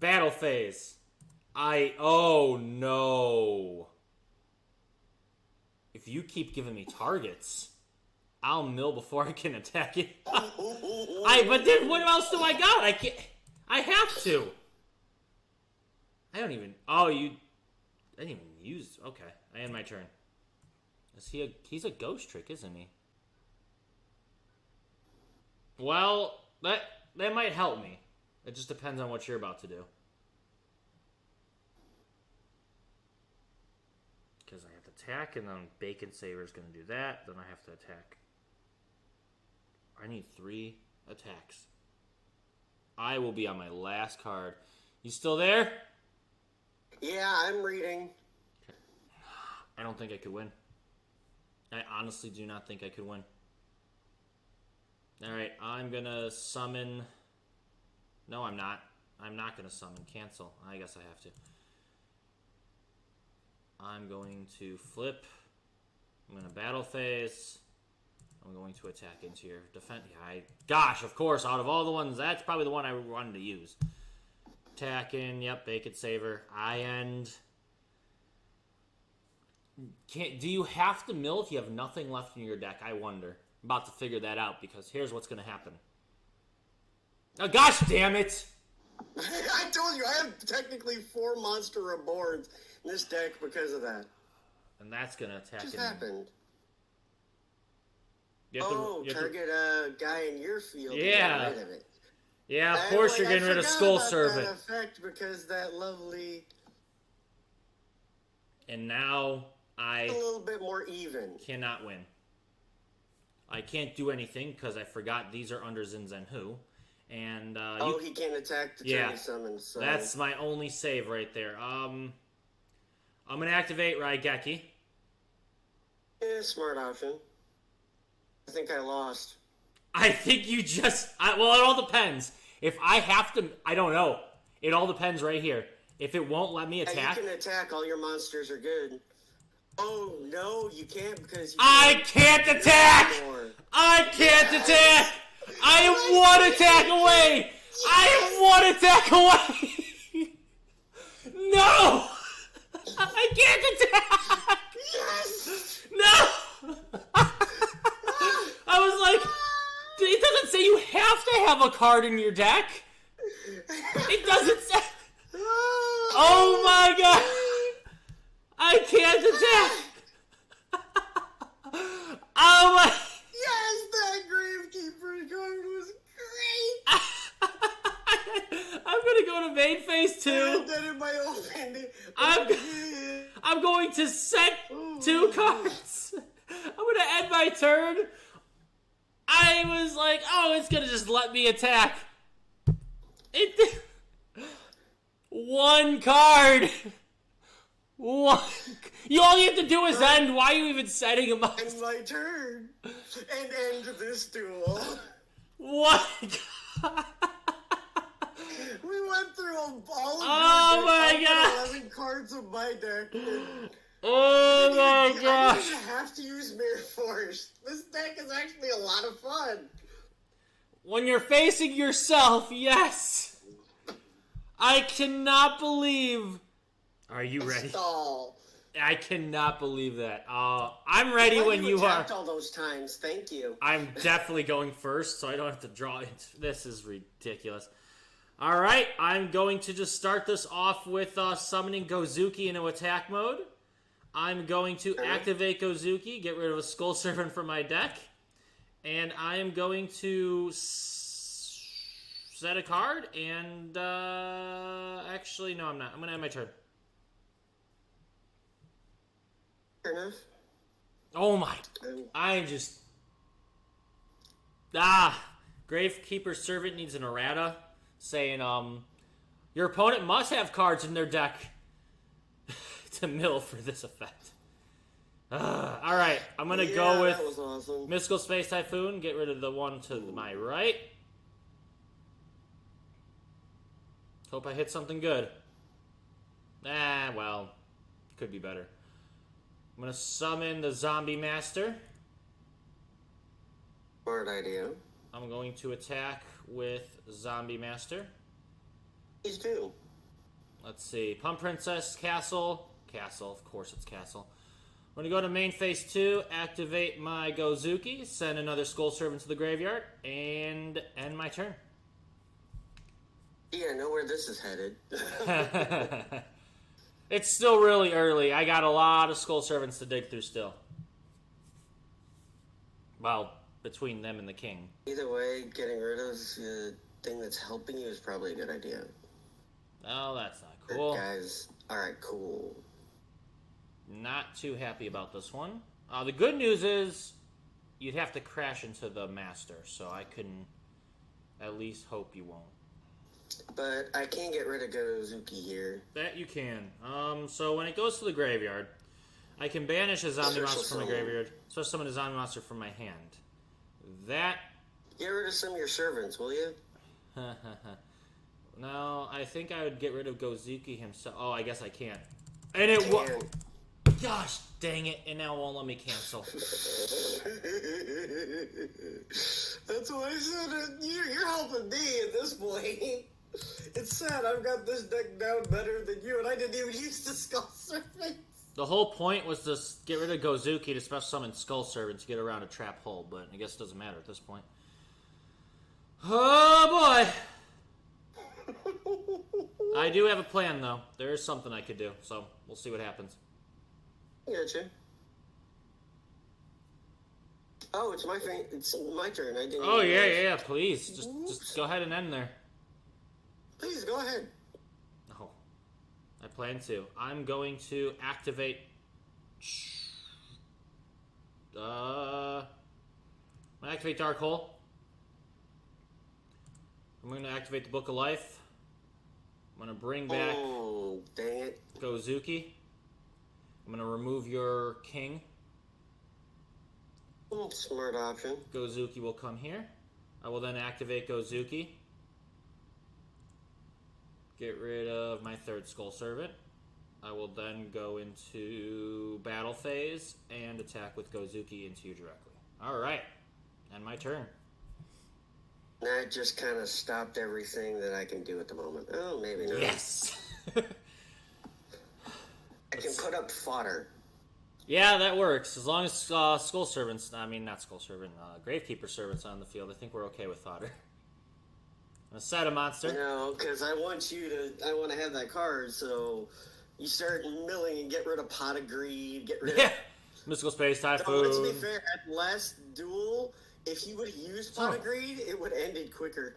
S2: Battle phase. Oh no. If you keep giving me targets, I'll mill before I can attack it. But then what else do I got? I can't. I have to. I don't even. Oh, you. I didn't even use. Okay, I end my turn. He's a ghost trick, isn't he? Well, that might help me. It just depends on what you're about to do. Because I have to attack, and then Bacon Saber's going to do that. Then I have to attack. I need 3 attacks. I will be on my last card. You still there?
S1: Yeah, I'm reading.
S2: I don't think I could win. I honestly do not think I could win. Alright, I'm going to summon... No, I'm not. I'm not going to summon. Cancel. I guess I have to. I'm going to flip. I'm going to battle phase. I'm going to attack into your defense. Gosh, of course, out of all the ones, that's probably the one I wanted to use. Attacking, yep, Bacon Saver. I end. Do you have to mill if you have nothing left in your deck? I wonder. I'm about to figure that out because here's what's going to happen. Oh, gosh damn it!
S1: I told you, I have technically 4 Monster Reborns in this deck because of that.
S2: And that's going to attack.
S1: What just happened? Target a guy in your field.
S2: Yeah.
S1: To get rid of it.
S2: Yeah, of course you're getting rid of Skull Servant.
S1: That effect because that lovely...
S2: And now
S1: a little bit more even.
S2: Cannot win. I can't do anything because I forgot these are under Zinzenhu. And
S1: he can't attack the turn he summons. So.
S2: That's my only save right there. I'm gonna activate Raigeki.
S1: Yeah, smart option. I think I lost.
S2: I think you just... well, it all depends. If I have to... I don't know. It all depends right here. If it won't let me attack...
S1: You can attack. All your monsters are good. Oh, no, you can't because...
S2: I can't attack! I can't attack! I am 1 attack away! I am 1 attack away! No! I can't attack!
S1: Yes!
S2: No! I was like, it doesn't say you have to have a card in your deck. It doesn't say. Oh my god! I can't attack! Oh my...
S1: Yes, that Gravekeeper card was great!
S2: to main phase 2.
S1: I did it by opening.
S2: I'm going to set 2 cards. I'm going to end my turn. I was like, oh, it's going to just let me attack. It 1 card. 1. You all you have to do is end. Why are you even setting them up?
S1: End my turn. And end this duel.
S2: What?
S1: We went through all of
S2: Oh my god!
S1: 11 cards of my deck.
S2: Oh my
S1: I
S2: gosh!
S1: didn't even have to use Mirror Force. This deck is actually a lot of fun.
S2: When you're facing yourself, yes! I cannot believe... Are you ready?
S1: Stall.
S2: I cannot believe that. I'm ready when you are.
S1: All those times. Thank you.
S2: I'm definitely going first, so I don't have to draw it. This is ridiculous. All right, I'm going to just start this off with summoning Gozuki into attack mode. I'm going to activate Gozuki, get rid of a Skull Servant from my deck, and I am going to set a card. And actually, no, I'm not. I'm going to end my turn.
S1: Fair enough.
S2: Oh my! I'm just Gravekeeper's Servant needs an errata saying your opponent must have cards in their deck to mill for this effect. All right, I'm gonna go with
S1: awesome.
S2: Mystical Space Typhoon. Get rid of the one to my right. Hope I hit something good. Well, could be better. I'm going to summon the Zombie Master.
S1: Smart idea.
S2: I'm going to attack with Zombie Master.
S1: Please do.
S2: Let's see. Pump Princess, Castle. Castle, of course it's Castle. I'm going to go to main phase 2, activate my Gozuki, send another Skull Servant to the graveyard, and end my turn.
S1: Yeah, I know where this is headed.
S2: It's still really early. I got a lot of Skull Servants to dig through still. Well, between them and the king.
S1: Either way, getting rid of the thing that's helping you is probably a good idea.
S2: Oh, that's not cool.
S1: Guys, alright, cool.
S2: Not too happy about this one. The good news is you'd have to crash into the master, so I can at least hope you won't.
S1: But I can't get rid of Gozuki here.
S2: That you can. So when it goes to the graveyard, I can banish a zombie monster from the graveyard. So summon a zombie monster from my hand. That...
S1: Get rid of some of your servants, will you?
S2: No, I think I would get rid of Gozuki himself. Oh, I guess I can't. And it won't... Gosh, dang it. And now it won't let me cancel.
S1: That's why I said it. You're helping me at this point. It's sad I've got this deck down better than you, and I didn't even use the Skull Servant.
S2: The whole point was to get rid of Gozuki to special summon Skull Servant to get around a trap hole, but I guess it doesn't matter at this point. Oh boy! I do have a plan though. There is something I could do, so we'll see what happens.
S1: Gotcha. Oh, it's my turn. I didn't.
S2: Oh yeah. Please, just go ahead and end there.
S1: Please go ahead.
S2: Oh, I plan to. I'm going to activate. I'm gonna activate Dark Hole. I'm gonna activate the Book of Life. I'm gonna bring back.
S1: Oh, dang it.
S2: Gozuki. I'm gonna remove your king.
S1: Smart option.
S2: Gozuki will come here. I will then activate Gozuki. Get rid of my third Skull Servant. I will then go into battle phase and attack with Gozuki into you directly. Alright. And my turn.
S1: That just kind of stopped everything that I can do at the moment. Oh, maybe not.
S2: Yes!
S1: I can put up fodder.
S2: Yeah, that works. As long as Skull Servants, not Skull Servant, Gravekeeper Servants on the field, I think we're okay with fodder. I'm gonna set a monster.
S1: No, because I want to have that card, so you start milling and get rid of Pot of Greed, get rid of...
S2: Mystical Space Typhoon.
S1: No, let's be fair, at last duel, if you would have used pot of greed, it would have ended quicker.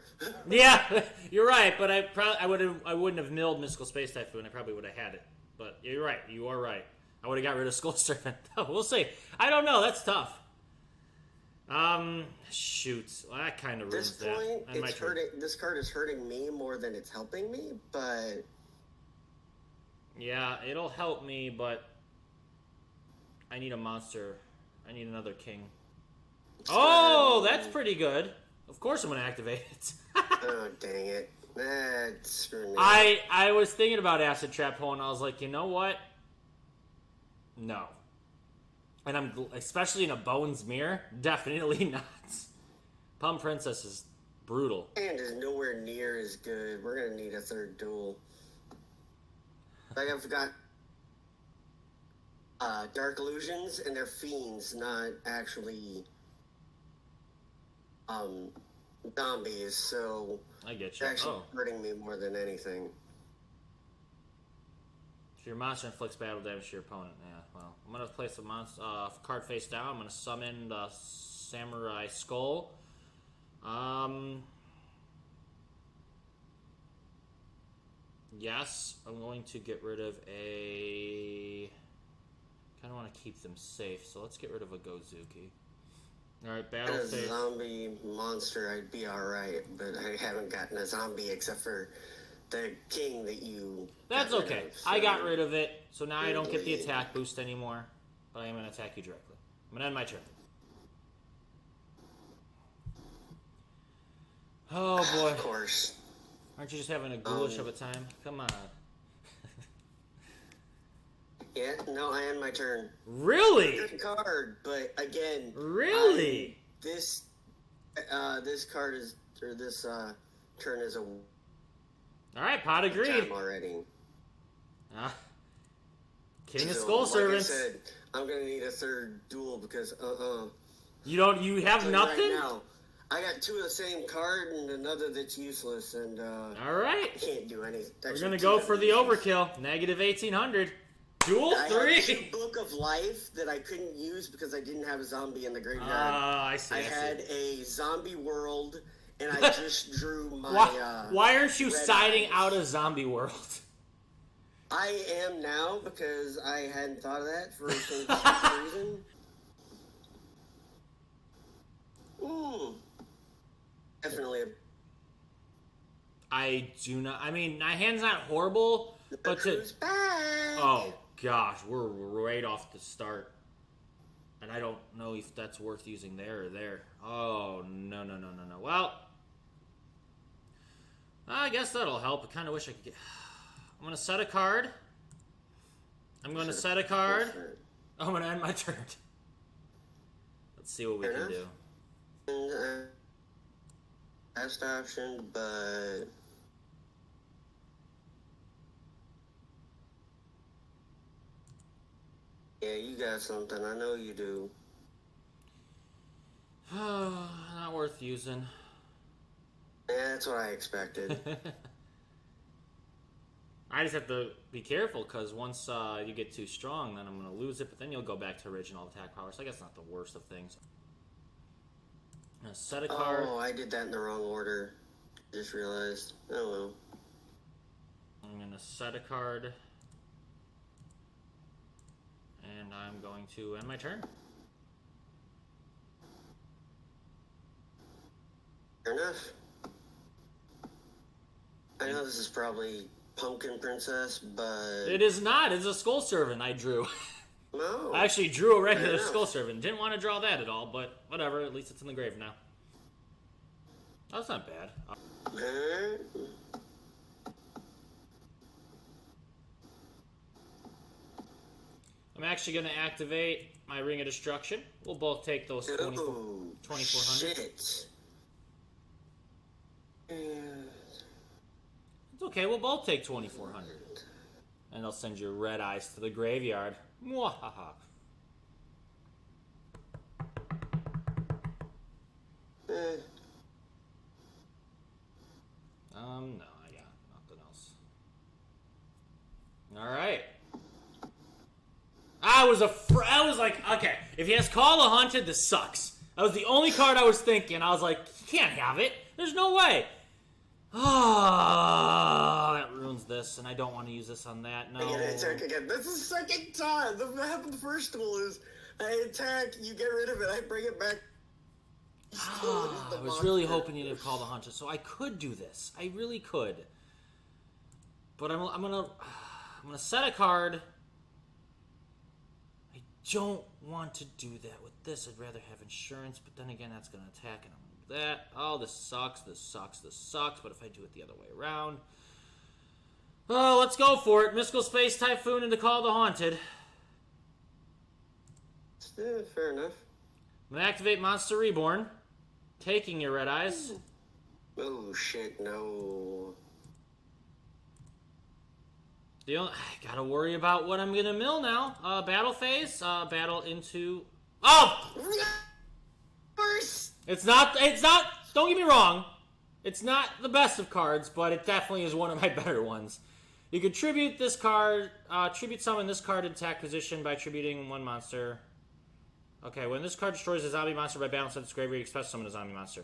S2: Yeah, you're right, but I wouldn't have milled Mystical Space Typhoon. I probably would have had it. But you're right. You are right. I would have got rid of Skull Serpent. We'll see. I don't know. That's tough. Shoot. Well, that kind of ruins that.
S1: At this point, it's hurting. This card is hurting me more than it's helping me, but...
S2: Yeah, it'll help me, but... I need a monster. I need another king. Oh, that's pretty good. Of course I'm going to activate it.
S1: Oh, dang it. That's screwing me.
S2: I was thinking about Acid Trap Hole, and I was like, you know what? No. And I'm, especially in a Bonz mirror, definitely not. Pump Princess is brutal.
S1: And is nowhere near as good. We're going to need a third duel. Like, I forgot... Dark Illusions, and they're fiends, not actually zombies, so
S2: I get you.
S1: It's actually hurting me more than anything.
S2: If your monster inflicts battle damage to your opponent, yeah, well, I'm going to place a monster, card face down. I'm going to summon the Samurai Skull. Yes, I'm going to get rid of a... kind of want to keep them safe, so let's get rid of a Gozuki. Alright, battle
S1: as
S2: phase.
S1: A zombie monster, I'd be alright, but I haven't gotten a zombie except for the king that you...
S2: That's okay. Of, so I got rid of it, so now I don't get the attack boost anymore, but I am going to attack you directly. I'm going to end my turn. Oh boy.
S1: Of course.
S2: Aren't you just having a ghoulish of a time? Come on.
S1: Yeah, no, I end my turn.
S2: Really?
S1: Good card, but again...
S2: Really?
S1: This card is... or this, turn is a...
S2: Alright, pot agreed.
S1: Already.
S2: King of Skull Servants.
S1: Like I said, I'm gonna need a third duel because,
S2: You have nothing?
S1: Right now, I got two of the same card and another that's useless, and,
S2: Alright.
S1: I can't do anything.
S2: We're gonna go for the overkill. Negative 1800. Duel 3!
S1: I had a Book of Life that I couldn't use because I didn't have a zombie in the graveyard.
S2: I see.
S1: I had a zombie world, and I just drew my,
S2: Why aren't you siding
S1: eyes.
S2: out of Zombie World?
S1: I am now because I hadn't thought of that for some reason. Definitely.
S2: I do not. I mean, my hand's not horrible, but
S1: crew's back.
S2: Oh gosh, we're right off the start, and I don't know if that's worth using there or there. Oh no. Well, I guess that'll help. I kind of wish I could get. I'm gonna set a card. I'm gonna set a card. I'm gonna end my turn. Let's see what we can do.
S1: Last option, but yeah, you got something. I know you do.
S2: Not worth using.
S1: Yeah, that's what I expected.
S2: I just have to be careful because once you get too strong, then I'm going to lose it, but then you'll go back to original attack power, so I guess not the worst of things. I'm going to set a card.
S1: Oh, I did that in the wrong order. Just realized. Oh well.
S2: I'm going to set a card. And I'm going to end my turn.
S1: Fair enough. I know this is probably Pumpkin Princess, but...
S2: It is not. It's a Skull Servant I drew.
S1: No.
S2: I actually drew a regular Skull Servant. Didn't want to draw that at all, but whatever. At least it's in the grave now. That's not bad. I'm actually going to activate my Ring of Destruction. We'll both take those 2,400.
S1: Shit.
S2: It's okay, we'll both take 2,400. And I'll send your red eyes to the graveyard. Mwahaha. No, I got nothing else. Alright. I was like, okay, if he has Call of Hunted, this sucks. That was the only card I was thinking. I was like, you can't have it. There's no way. Oh, that ruins this, and I don't want to use this on that. No.
S1: I get attack again. That's the second time. What happened first one is I attack, you get rid of it, I bring it back.
S2: I was really hoping you'd have called a hunter, so I could do this. I really could. But I'm gonna set a card. I don't want to do that with this. I'd rather have insurance, but then again, that's gonna attack, and I'm gonna do that. Oh, this sucks. This sucks. This sucks. But if I do it the other way around, oh, let's go for it. Mystical Space Typhoon into Call the Haunted.
S1: Yeah, fair enough.
S2: I'm gonna activate Monster Reborn, taking your red eyes.
S1: Oh shit, no.
S2: I gotta worry about what I'm gonna mill now. Battle phase, battle into. Oh! It's not. Don't get me wrong. It's not the best of cards, but it definitely is one of my better ones. You could tribute this card, tribute summon this card in attack position by tributing one monster. Okay, when this card destroys a zombie monster by battle set its graveyard, you express summon a zombie monster.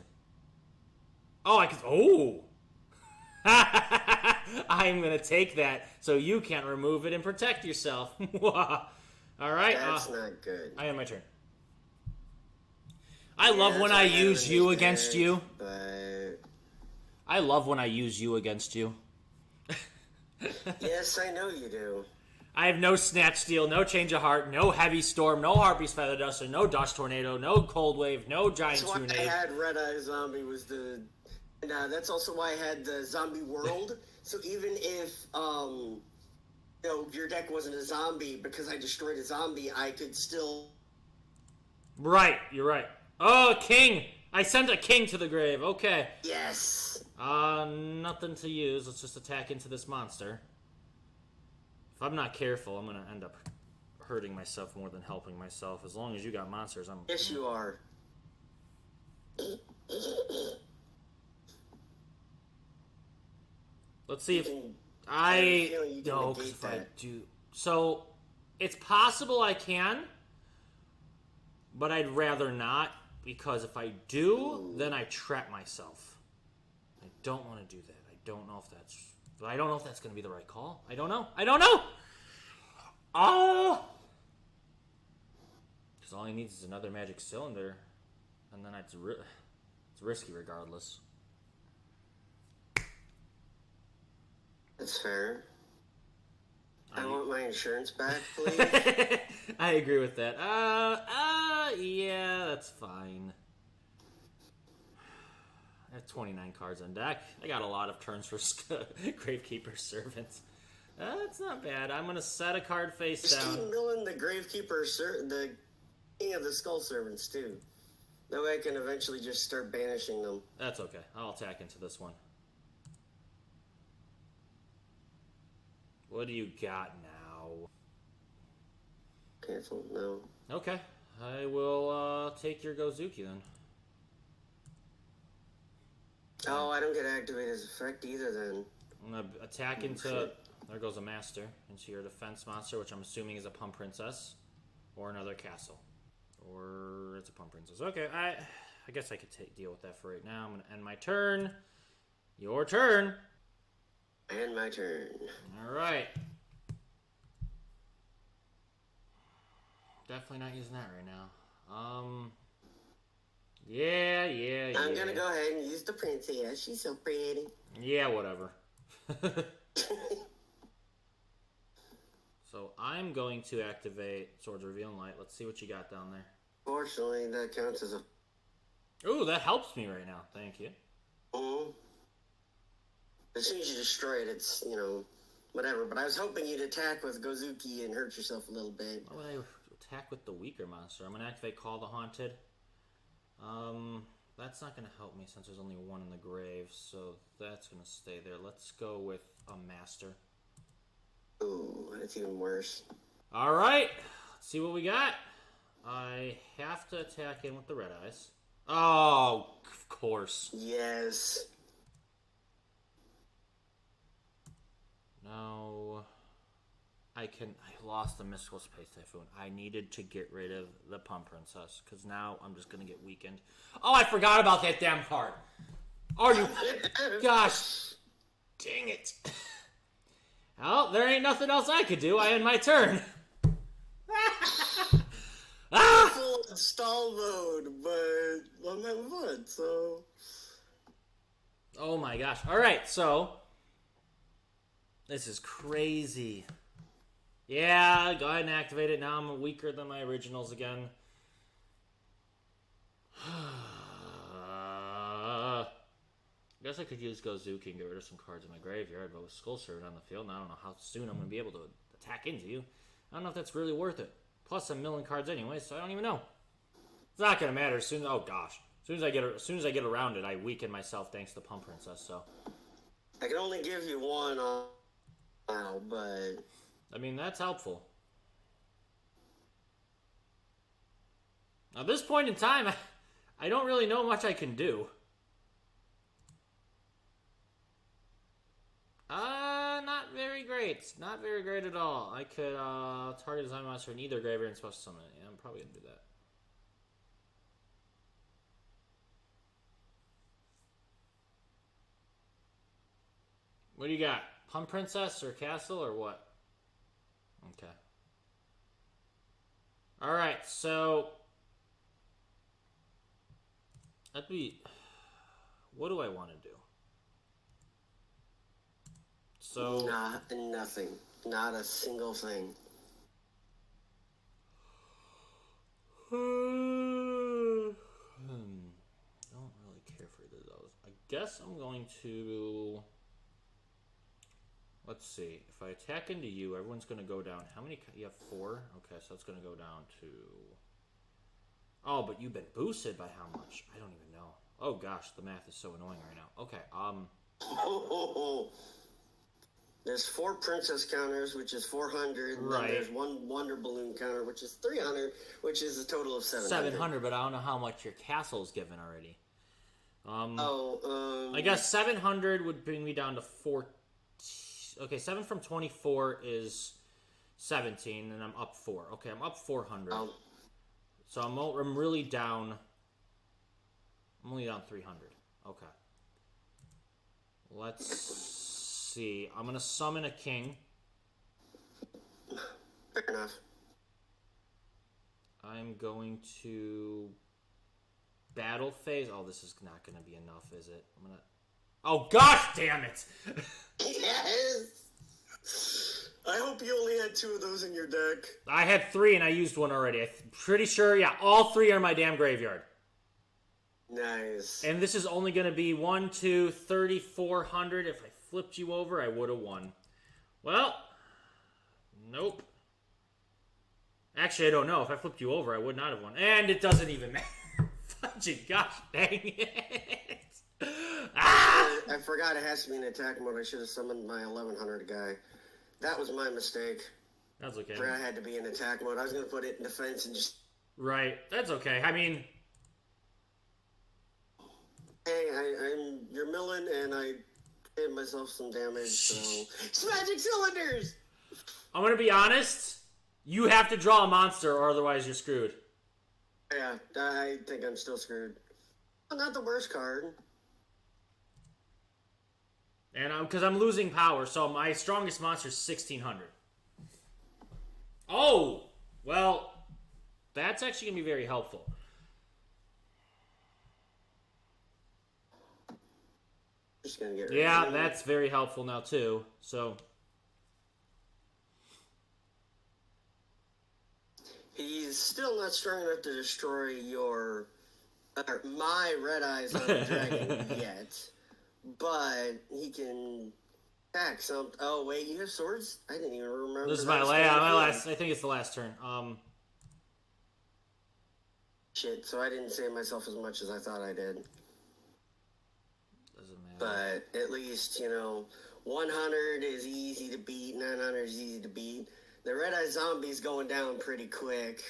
S2: Oh, I could. Oh! I'm gonna take that so you can't remove it and protect yourself. Alright.
S1: That's not good.
S2: I end my turn. I love when I use you against you.
S1: But...
S2: I love when I use you against you.
S1: Yes, I know you do.
S2: I have no Snatch Steal, no Change of Heart, no Heavy Storm, no Harpy's Feather Duster, no Dust Tornado, no Cold Wave, no Giant
S1: That's why
S2: Tune.
S1: I had Red Eye Zombie was the... And that's also why I had the Zombie World. So even if, your deck wasn't a zombie, because I destroyed a zombie, I could still...
S2: Right, you're right. Oh, King! I sent a King to the grave, okay.
S1: Yes!
S2: Nothing to use. Let's just attack into this monster. If I'm not careful, I'm gonna end up hurting myself more than helping myself. As long as you got monsters, I'm...
S1: Yes, you are.
S2: Let's see if I no, because if I do, so it's possible I can, but I'd rather not, because if I do, then I trap myself. I don't want to do that. I don't know if that's going to be the right call. I don't know. Oh, because all he needs is another magic cylinder, and then it's risky regardless.
S1: That's fair. I want my insurance back, please.
S2: I agree with that. Yeah, that's fine. I have 29 cards on deck. I got a lot of turns for Gravekeeper Servants. That's not bad. I'm gonna set a card face
S1: Just
S2: down.
S1: keep milling the Gravekeeper, the King of the Skull Servants, too. That way I can eventually just start banishing them.
S2: That's okay. I'll attack into this one. What do you got now?
S1: Cancel? No.
S2: Okay. I will take your Gozuki then.
S1: Oh, I don't get activated as effect either then.
S2: I'm going to attack into... There goes a master. Into your defense monster, which I'm assuming is a Pump Princess. Or another castle. Or it's a Pump Princess. Okay, I guess I could deal with that for right now. I'm going to end my turn. Your turn.
S1: And my turn.
S2: Alright. Definitely not using that right now. Yeah.
S1: I'm gonna go ahead and use the princess. She's so pretty.
S2: Yeah, whatever. So I'm going to activate Swords Reveal and Light. Let's see what you got down there.
S1: Fortunately, that counts as a...
S2: Ooh, that helps me right now. Thank you.
S1: As soon as you destroy it, it's, whatever. But I was hoping you'd attack with Gozuki and hurt yourself a little bit.
S2: Why would I attack with the weaker monster? I'm going to activate Call the Haunted. That's not going to help me since there's only one in the grave, so that's going to stay there. Let's go with a master.
S1: Ooh, that's even worse.
S2: Alright, let's see what we got. I have to attack in with the red eyes. Oh, of course.
S1: Yes.
S2: No. I lost the Mystical Space Typhoon. I needed to get rid of the Pump Princess, because now I'm just going to get weakened. Oh, I forgot about that damn card. Are you... Gosh. Dang it. Well, there ain't nothing else I could do. I end my turn.
S1: Full install mode, but I'm having fun, so...
S2: Oh my gosh. Alright, so... This is crazy. Yeah, go ahead and activate it. Now I'm weaker than my originals again. Guess I could use Gozuki and get rid of some cards in my graveyard, but with Skull Servant on the field, and I don't know how soon I'm going to be able to attack into you. I don't know if that's really worth it. Plus, I'm milling cards anyway, so I don't even know. It's not going to matter. As soon as I get around it, I weaken myself thanks to Pump Princess. So
S1: I can only give you one now, but
S2: I mean that's helpful. At this point in time, I don't really know much I can do. Not very great. Not very great at all. I could target a zombie monster in either graveyard and special summon it. Yeah, I'm probably gonna do that. What do you got? Pump Princess or Castle or what? Okay. Alright, so what do I want to do? So
S1: nothing. Not a single thing.
S2: Don't really care for either of those. I guess I'm going to... Let's see. If I attack into you, everyone's going to go down. How many? You have 4? Okay, so that's going to go down to... Oh, but you've been boosted by how much? I don't even know. Oh gosh, the math is so annoying right now. Okay,
S1: There's 4 princess counters, which is 400. And
S2: right.
S1: Then there's 1 wonder balloon counter, which is 300, which is a total of 700.
S2: 700, but I don't know how much your castle's given already. I guess 700 would bring me down to 4. Okay, 7 from 24 is 17, and I'm up 4. Okay, I'm up 400. So I'm really down. I'm only down 300. Okay. Let's see. I'm gonna summon a king.
S1: Fair enough.
S2: I'm going to battle phase. Oh, this is not gonna be enough, is it? I'm gonna. Oh gosh, damn it!
S1: Yes. I hope you only had 2 of those in your deck.
S2: I had 3 and I used one already. I'm pretty sure, yeah, all 3 are in my damn graveyard.
S1: Nice.
S2: And this is only going to be 1, 2, 3,400. If I flipped you over, I would have won. Well, nope. Actually, I don't know. If I flipped you over, I would not have won. And it doesn't even matter. Fudging gosh dang it.
S1: I forgot it has to be in attack mode. I should have summoned my 1100 guy. That was my mistake.
S2: That's okay.
S1: I had to be in attack mode. I was going to put it in defense and just...
S2: Right. That's okay. I mean...
S1: Hey, you're milling, and I gave myself some damage, so... It's magic cylinders!
S2: I'm going to be honest. You have to draw a monster, or otherwise you're screwed.
S1: Yeah, I think I'm still screwed. Not the worst card.
S2: And because I'm losing power, so my strongest monster is 1600. Oh! Well, that's actually going to be very helpful.
S1: Just gonna get
S2: yeah, that's very helpful now, too. So...
S1: He's still not strong enough to destroy my Red Eyes on the Dragon yet. But he can attack some... Oh, wait, you have swords? I didn't even remember.
S2: This is my last... I think it's the last turn.
S1: Shit, so I didn't save myself as much as I thought I did.
S2: Doesn't matter.
S1: But at least, 100 is easy to beat, 900 is easy to beat. The Red Eye Zombie's going down pretty quick.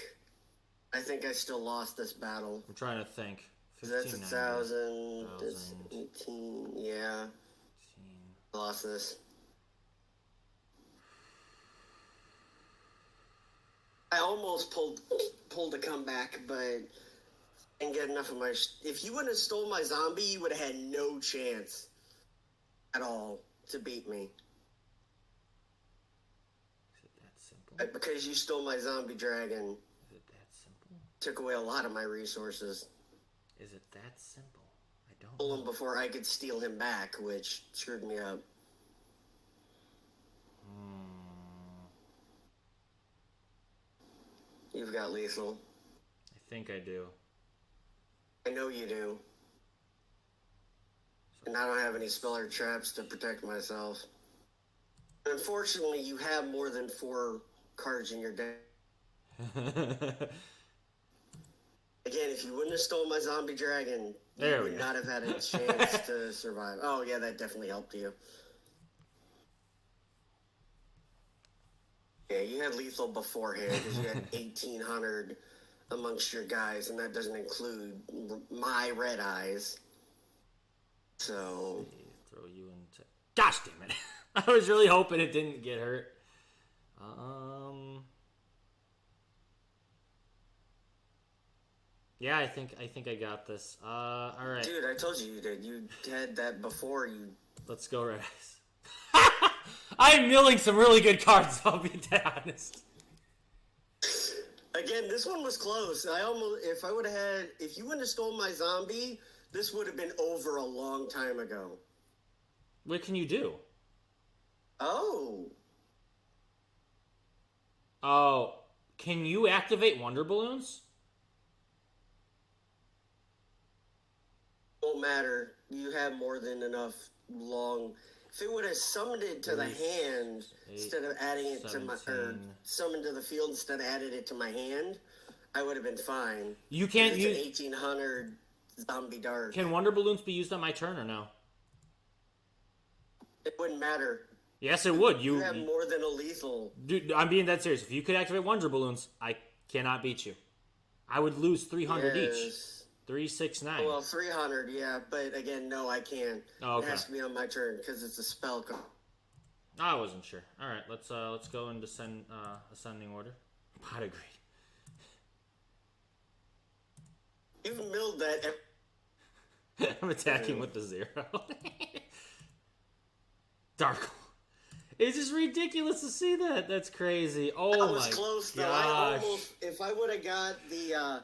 S1: I think I still lost this battle.
S2: I'm trying to think.
S1: That's 1,000. That's 18. Yeah.
S2: 18.
S1: I lost this. I almost pulled a comeback, but didn't get enough of my. If you wouldn't have stole my zombie, you would have had no chance at all to beat me.
S2: Is it that simple?
S1: Because you stole my zombie dragon.
S2: Is it that simple?
S1: Took away a lot of my resources.
S2: Is it that simple? I don't
S1: Stole
S2: know.
S1: him before I could steal him back, which screwed me up. You've got lethal.
S2: I think I do.
S1: I know you do. And I don't have any speller traps to protect myself. Unfortunately, you have more than 4 cards in your deck. Again, if you wouldn't have stolen my zombie dragon, you would not have had a chance to survive. Oh, yeah, that definitely helped you. Yeah, you had lethal beforehand because you had 1,800 amongst your guys, and that doesn't include my red eyes. So...
S2: Throw you into... Gosh damn it! I was really hoping it didn't get hurt. Yeah, I think I got this. All right.
S1: Dude, I told you did. You had that before you.
S2: Let's go, Red Eyes. I'm milling some really good cards. I'll be dead honest.
S1: Again, this one was close. If you wouldn't have stolen my zombie, this would have been over a long time ago.
S2: What can you do?
S1: Oh,
S2: can you activate Wonder Balloons?
S1: won't matter. You have more than enough long. If it would have summoned it to the hand instead of adding it to my, or summoned to the field instead of added it to my hand, I would have been fine.
S2: You can't
S1: it's
S2: use
S1: an 1,800 zombie dart.
S2: Can Wonder Balloons be used on my turn or no?
S1: It wouldn't matter.
S2: Yes, it would.
S1: You have more than a lethal.
S2: Dude, I'm being that serious. If you could activate Wonder Balloons, I cannot beat you. I would lose 300 each. 369.
S1: Well, 300, yeah, but again, no, I can't.
S2: Oh, okay.
S1: It has to be on my turn because it's a spell card.
S2: I wasn't sure. All right, let's go into ascending order. Pot of Greed.
S1: You've milled that.
S2: I'm attacking with the 0. Dark. It's just ridiculous to see that. That's crazy. Oh my gosh.
S1: I was close though. If I would have got the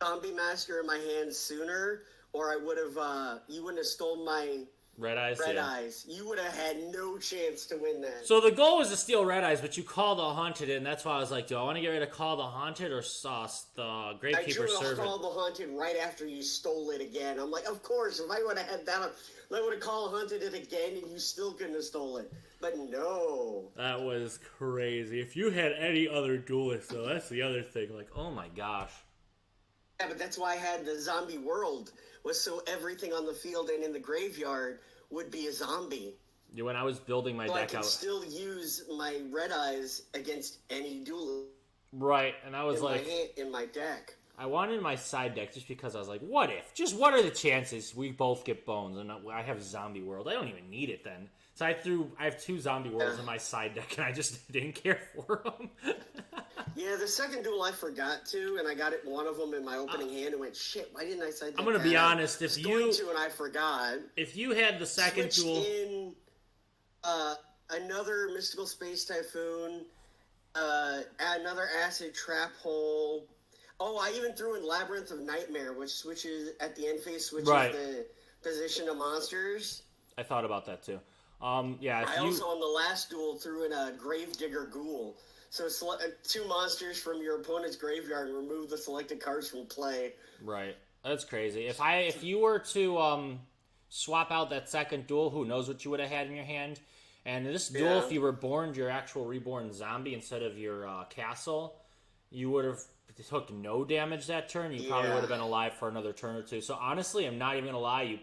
S1: Zombie Master in my hands sooner, or I would have, you wouldn't have stolen my
S2: Red Eyes.
S1: You would have had no chance to win that.
S2: So the goal was to steal Red Eyes, but you Call the Haunted, and that's why I was like, do I want to get rid of Call the Haunted or Sauce the Gravekeeper Servant?
S1: I Call the Haunted right after you stole it again. I'm like, of course, if I would have had that, I would have Call Haunted it again, and you still couldn't have stole it. But no.
S2: That was crazy. If you had any other duelist, though, that's the other thing. Like, oh my gosh.
S1: Yeah, but that's why I had the zombie world, was so everything on the field and in the graveyard would be a zombie.
S2: Yeah, when I was building my deck,
S1: I could still use my Red Eyes against any duelist.
S2: Right, and I was
S1: in my deck.
S2: I wanted my side deck just because I was like, what if? Just what are the chances we both get Bonz and I have Zombie World? I don't even need it then. So I have 2 Zombie Worlds in my side deck, and I just didn't care for them.
S1: Yeah, the second duel I forgot to, and I got one of them in my opening hand and went, shit, why didn't I side deck?
S2: I'm going to be honest,
S1: if I forgot.
S2: If you had the second duel
S1: in another Mystical Space Typhoon, another Acid Trap Hole. Oh, I even threw in Labyrinth of Nightmare, which switches at the end phase, the position of monsters.
S2: I thought about that too. Yeah.
S1: Also on the last duel threw in a Gravedigger Ghoul. So select 2 monsters from your opponent's graveyard and remove the selected cards from play.
S2: Right. That's crazy. If you were to swap out that second duel, who knows what you would have had in your hand. And in this duel, if you were born your actual reborn zombie instead of your castle, you would have took no damage that turn. You probably would have been alive for another turn or 2. So honestly, I'm not even going to lie,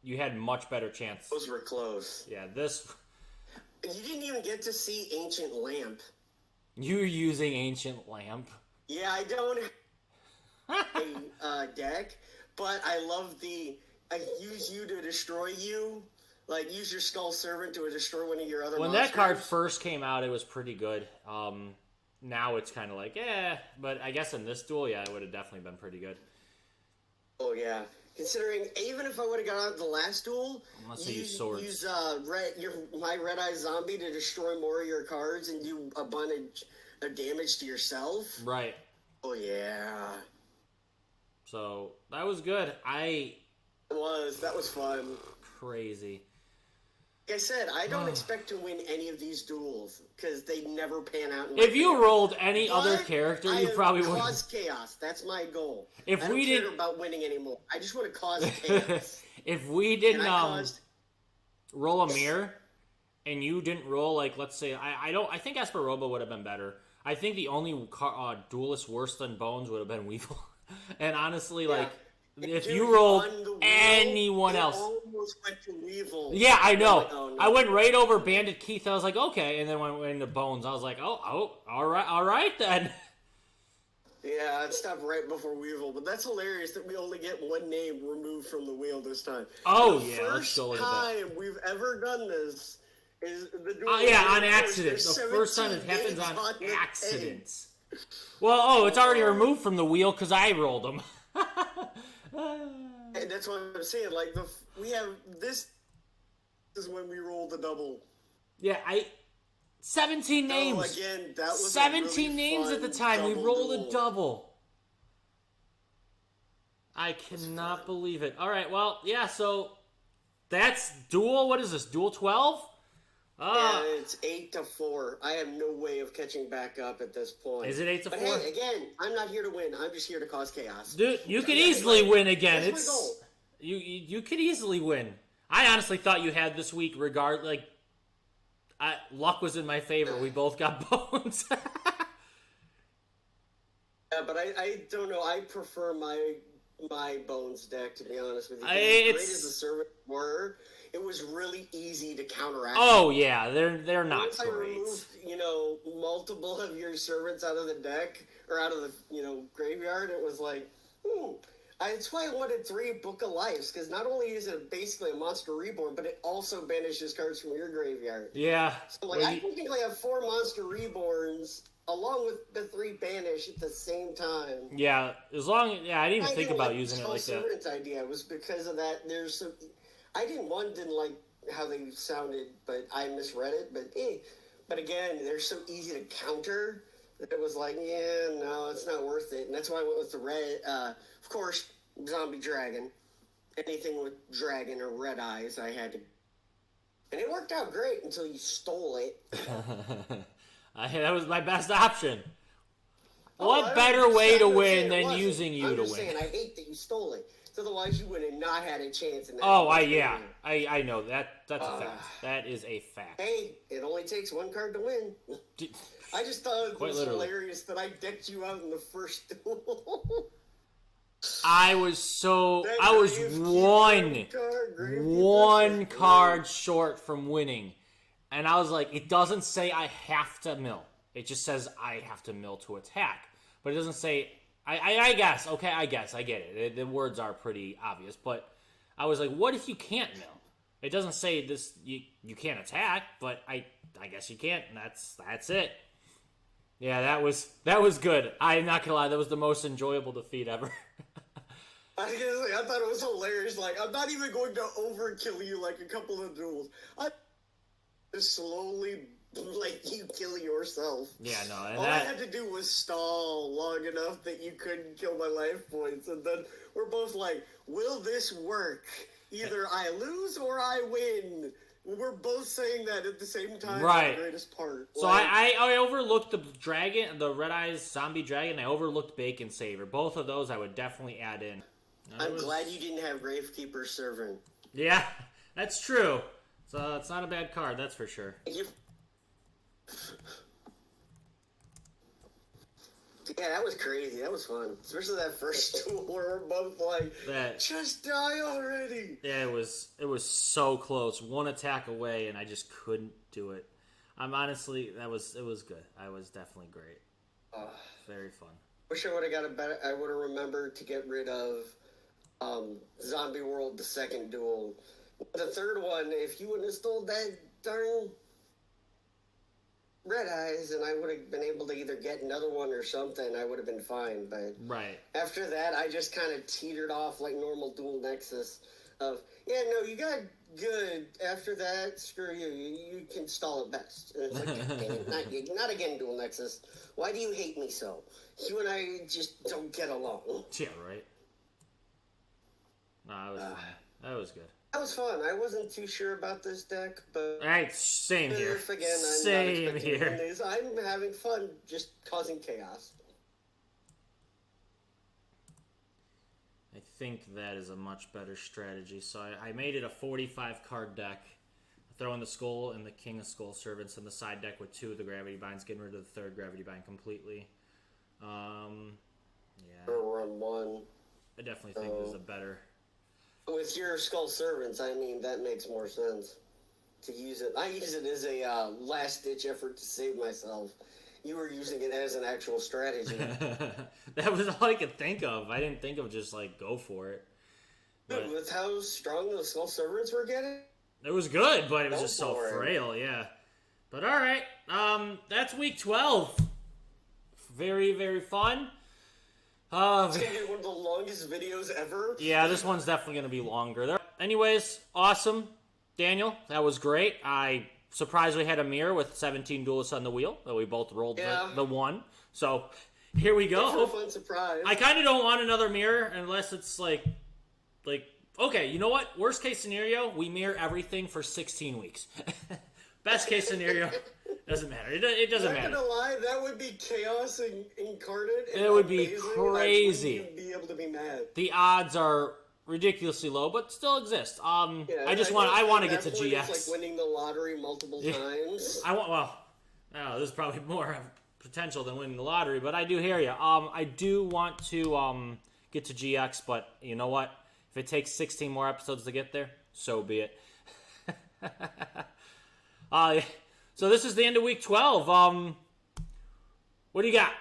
S2: you had much better chance.
S1: Those were close.
S2: Yeah, this...
S1: You didn't even get to see Ancient Lamp.
S2: You're using Ancient Lamp?
S1: Yeah, I don't have a deck, but I love I use you to destroy you. Like, use your Skull Servant to destroy one of your other monsters.
S2: When that card first came out, it was pretty good. now it's kind of like, but I guess in this duel, yeah, it would have definitely been pretty good.
S1: Oh yeah, considering even if I would have got out the last duel,
S2: Unless I use swords.
S1: Use my red eye zombie to destroy more of your cards and do a bunch of damage to yourself.
S2: Right.
S1: Oh yeah.
S2: So that was good.
S1: That was fun.
S2: Crazy.
S1: Like I said, I don't expect to win any of these duels because they never pan out.
S2: If you rolled any other character, you probably would
S1: cause chaos. That's my goal.
S2: If
S1: I don't
S2: we
S1: care
S2: didn't
S1: about winning anymore. I just want to cause chaos.
S2: If we didn't roll a mirror, and you didn't roll, like, let's say, I think Esperoba would have been better. I think the only duelist worse than Bonz would have been Weevil. And honestly, like, if you rolled anyone else,
S1: almost went to Weevil.
S2: yeah, I know.
S1: Like, oh, no.
S2: I went right over Bandit Keith. I was like, okay, and then when I went into Bonz, I was like, oh, all right then.
S1: Yeah, it stopped right before Weevil, but that's hilarious that we only get one name removed from the wheel this time.
S2: Oh
S1: the
S2: yeah, let's go look at that.
S1: First time we've ever done this is the duel.
S2: Yeah, on accident. The first time it happens on accident. Well, it's already removed from the wheel because I rolled them.
S1: And that's what I'm saying. Like we have this is when we roll the double.
S2: Yeah, 17 names.
S1: Oh, again, that was
S2: 17
S1: really
S2: names at the time. We rolled a double. I cannot believe it. All right, well, yeah. So that's duel. What is this? Duel 12?
S1: Yeah, it's 8-4. I have no way of catching back up at this point.
S2: Is it 8-4?
S1: But hey, again, I'm not here to win. I'm just here to cause chaos.
S2: Dude, you could easily win again.
S1: That's my goal.
S2: You could easily win. I honestly thought you had this week. Luck was in my favor. We both got Bonz.
S1: Yeah, but I don't know. I prefer my Bonz deck, to be honest with you. As great as the servants were, it was really easy to counteract.
S2: Oh yeah, they're not
S1: Once
S2: great.
S1: I removed, multiple of your servants out of the deck or out of the graveyard, it was like, ooh. That's why I wanted 3 Book of Lives, because not only is it basically a Monster Reborn, but it also banishes cards from your graveyard.
S2: Yeah.
S1: So I technically have 4 Monster Reborns along with the 3 banish at the same time.
S2: Yeah, I didn't even think about using it like that.
S1: Servant's idea was because of that. I didn't like how they sounded, but I misread it. But again, they're so easy to counter that it was like, yeah, no, it's not worth it. And that's why I went with the red. Of course, Zombie Dragon. Anything with dragon or red eyes, I had to. And it worked out great until you stole it.
S2: That was my best option. What better way to win than using you to win?
S1: I'm just saying, I hate that you stole it. Otherwise, you would have not had a chance in that.
S2: I know that. That's a fact. That is a fact.
S1: Hey, it only takes 1 card to win. I just thought it was hilarious that I decked you out in the first duel.
S2: I was one card short from winning, and I was like, it doesn't say I have to mill. It just says I have to mill to attack, but it doesn't say. I guess. Okay, I guess. I get it. The words are pretty obvious, but I was like, what if you can't mill? It doesn't say this. You can't attack, but I guess you can't, and that's it. Yeah, that was good. I'm not gonna lie, that was the most enjoyable defeat ever.
S1: I thought it was hilarious. Like, I'm not even going to overkill you like a couple of duels. I just slowly you kill yourself.
S2: Yeah, no.
S1: All I had to do was stall long enough that you couldn't kill my life points, and then we're both like, "Will this work? Either I lose or I win." We're both saying that at the same time.
S2: Right.
S1: The greatest part.
S2: So I overlooked the dragon, the red eyes zombie dragon. I overlooked Bacon Saver. Both of those I would definitely add in.
S1: I'm glad you didn't have Gravekeeper Servant.
S2: Yeah, that's true. So it's not a bad card, that's for sure.
S1: Yeah, that was crazy. That was fun. Especially that first duel where we're both like, just die already.
S2: Yeah, it was so close. 1 attack away, and I just couldn't do it. I'm honestly, it was good. I was definitely great. Very fun.
S1: Wish I would have got I would have remembered to get rid of Zombie World, the second duel. The third one, if you wouldn't have stole that darn red eyes, and I would have been able to either get another one or something. I would have been fine, but
S2: Right.
S1: after that, I just kind of teetered off like normal dual Nexus. Of no, you got good. After that, screw you. You can stall at best. And it's like, God dang it, not again, dual Nexus. Why do you hate me so? You and I just don't get along.
S2: Yeah, right. No, that was fun. That was good.
S1: That was fun. I wasn't too sure about this deck, but
S2: Alright, same here.
S1: again, I'm
S2: Same
S1: not expecting to win
S2: here.
S1: these. I'm having fun just causing chaos.
S2: I think that is a much better strategy. So I made it a 45 card deck. Throwing the Skull and the King of Skull Servants in the side deck with 2 of the Gravity Binds, getting rid of the 3rd Gravity Bind completely. Yeah.
S1: Or run 1.
S2: I definitely think this is a better...
S1: With your Skull Servants, I mean, that makes more sense to use it. I use it as a last-ditch effort to save myself. You were using it as an actual strategy.
S2: That was all I could think of. I didn't think of just, like, go for it.
S1: But
S2: But
S1: with how strong the Skull Servants were getting?
S2: it was good, but it was
S1: Go
S2: just so
S1: for it.
S2: frail, yeah. But alright, that's week 12. Very, very fun.
S1: It's going to be one of the longest videos ever.
S2: Yeah, this one's definitely going to be longer. Anyways, awesome. Daniel, that was great. I surprised we had a mirror with 17 duelists on the wheel. That we both rolled the 1. So, here we go.
S1: It's a fun surprise.
S2: I kind of don't want another mirror unless it's like, okay, you know what? Worst case scenario, we mirror everything for 16 weeks. Best case scenario, doesn't matter. It doesn't matter.
S1: I'm not gonna lie, that would be chaos incarnate. And
S2: It would be
S1: amazing,
S2: crazy.
S1: I wouldn't even be able to be mad.
S2: The odds are ridiculously low, but still exist.
S1: Yeah,
S2: I want to get to
S1: point,
S2: GX.
S1: It's like winning the lottery multiple times.
S2: This is probably more potential than winning the lottery, but I do hear you. I do want to get to GX, but you know what? If it takes 16 more episodes to get there, so be it. So this is the end of week 12. What do you got?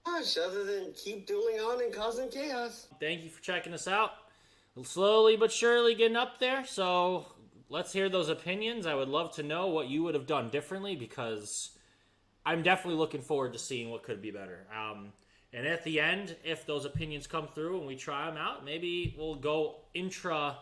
S1: Gosh, other than keep dueling on and causing chaos.
S2: Thank you for checking us out. Slowly but surely getting up there, so let's hear those opinions. I would love to know what you would have done differently, because I'm definitely looking forward to seeing what could be better. And at the end, if those opinions come through and we try them out, maybe we'll go inter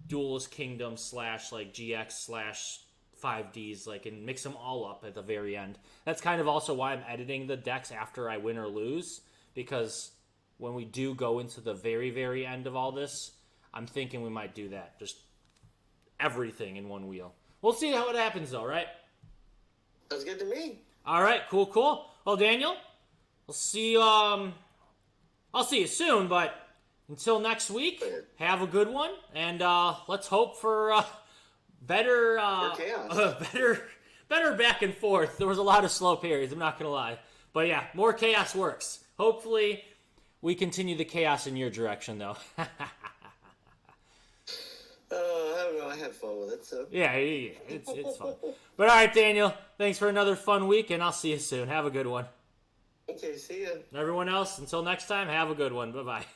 S2: Duelist Kingdom / like GX / 5Ds, like, and mix them all up at the very end. That's kind of also why I'm editing the decks after I win or lose, because when we do go into the very, very end of all this, I'm thinking we might do that. Just everything in one wheel. We'll see how it happens, though, right?
S1: Sounds good to me.
S2: All right, cool. Well, Daniel, we'll see you. I'll see you soon, but until next week, have a good one, and let's hope for better back and forth. There was a lot of slow periods, I'm not gonna lie, but yeah, more chaos works. Hopefully, we continue the chaos in your direction, though.
S1: I don't know. I had fun with it, so.
S2: Yeah, it's fun. But all right, Daniel, thanks for another fun week, and I'll see you soon. Have a good one.
S1: Okay, see ya.
S2: Everyone else, until next time, have a good one. Bye-bye.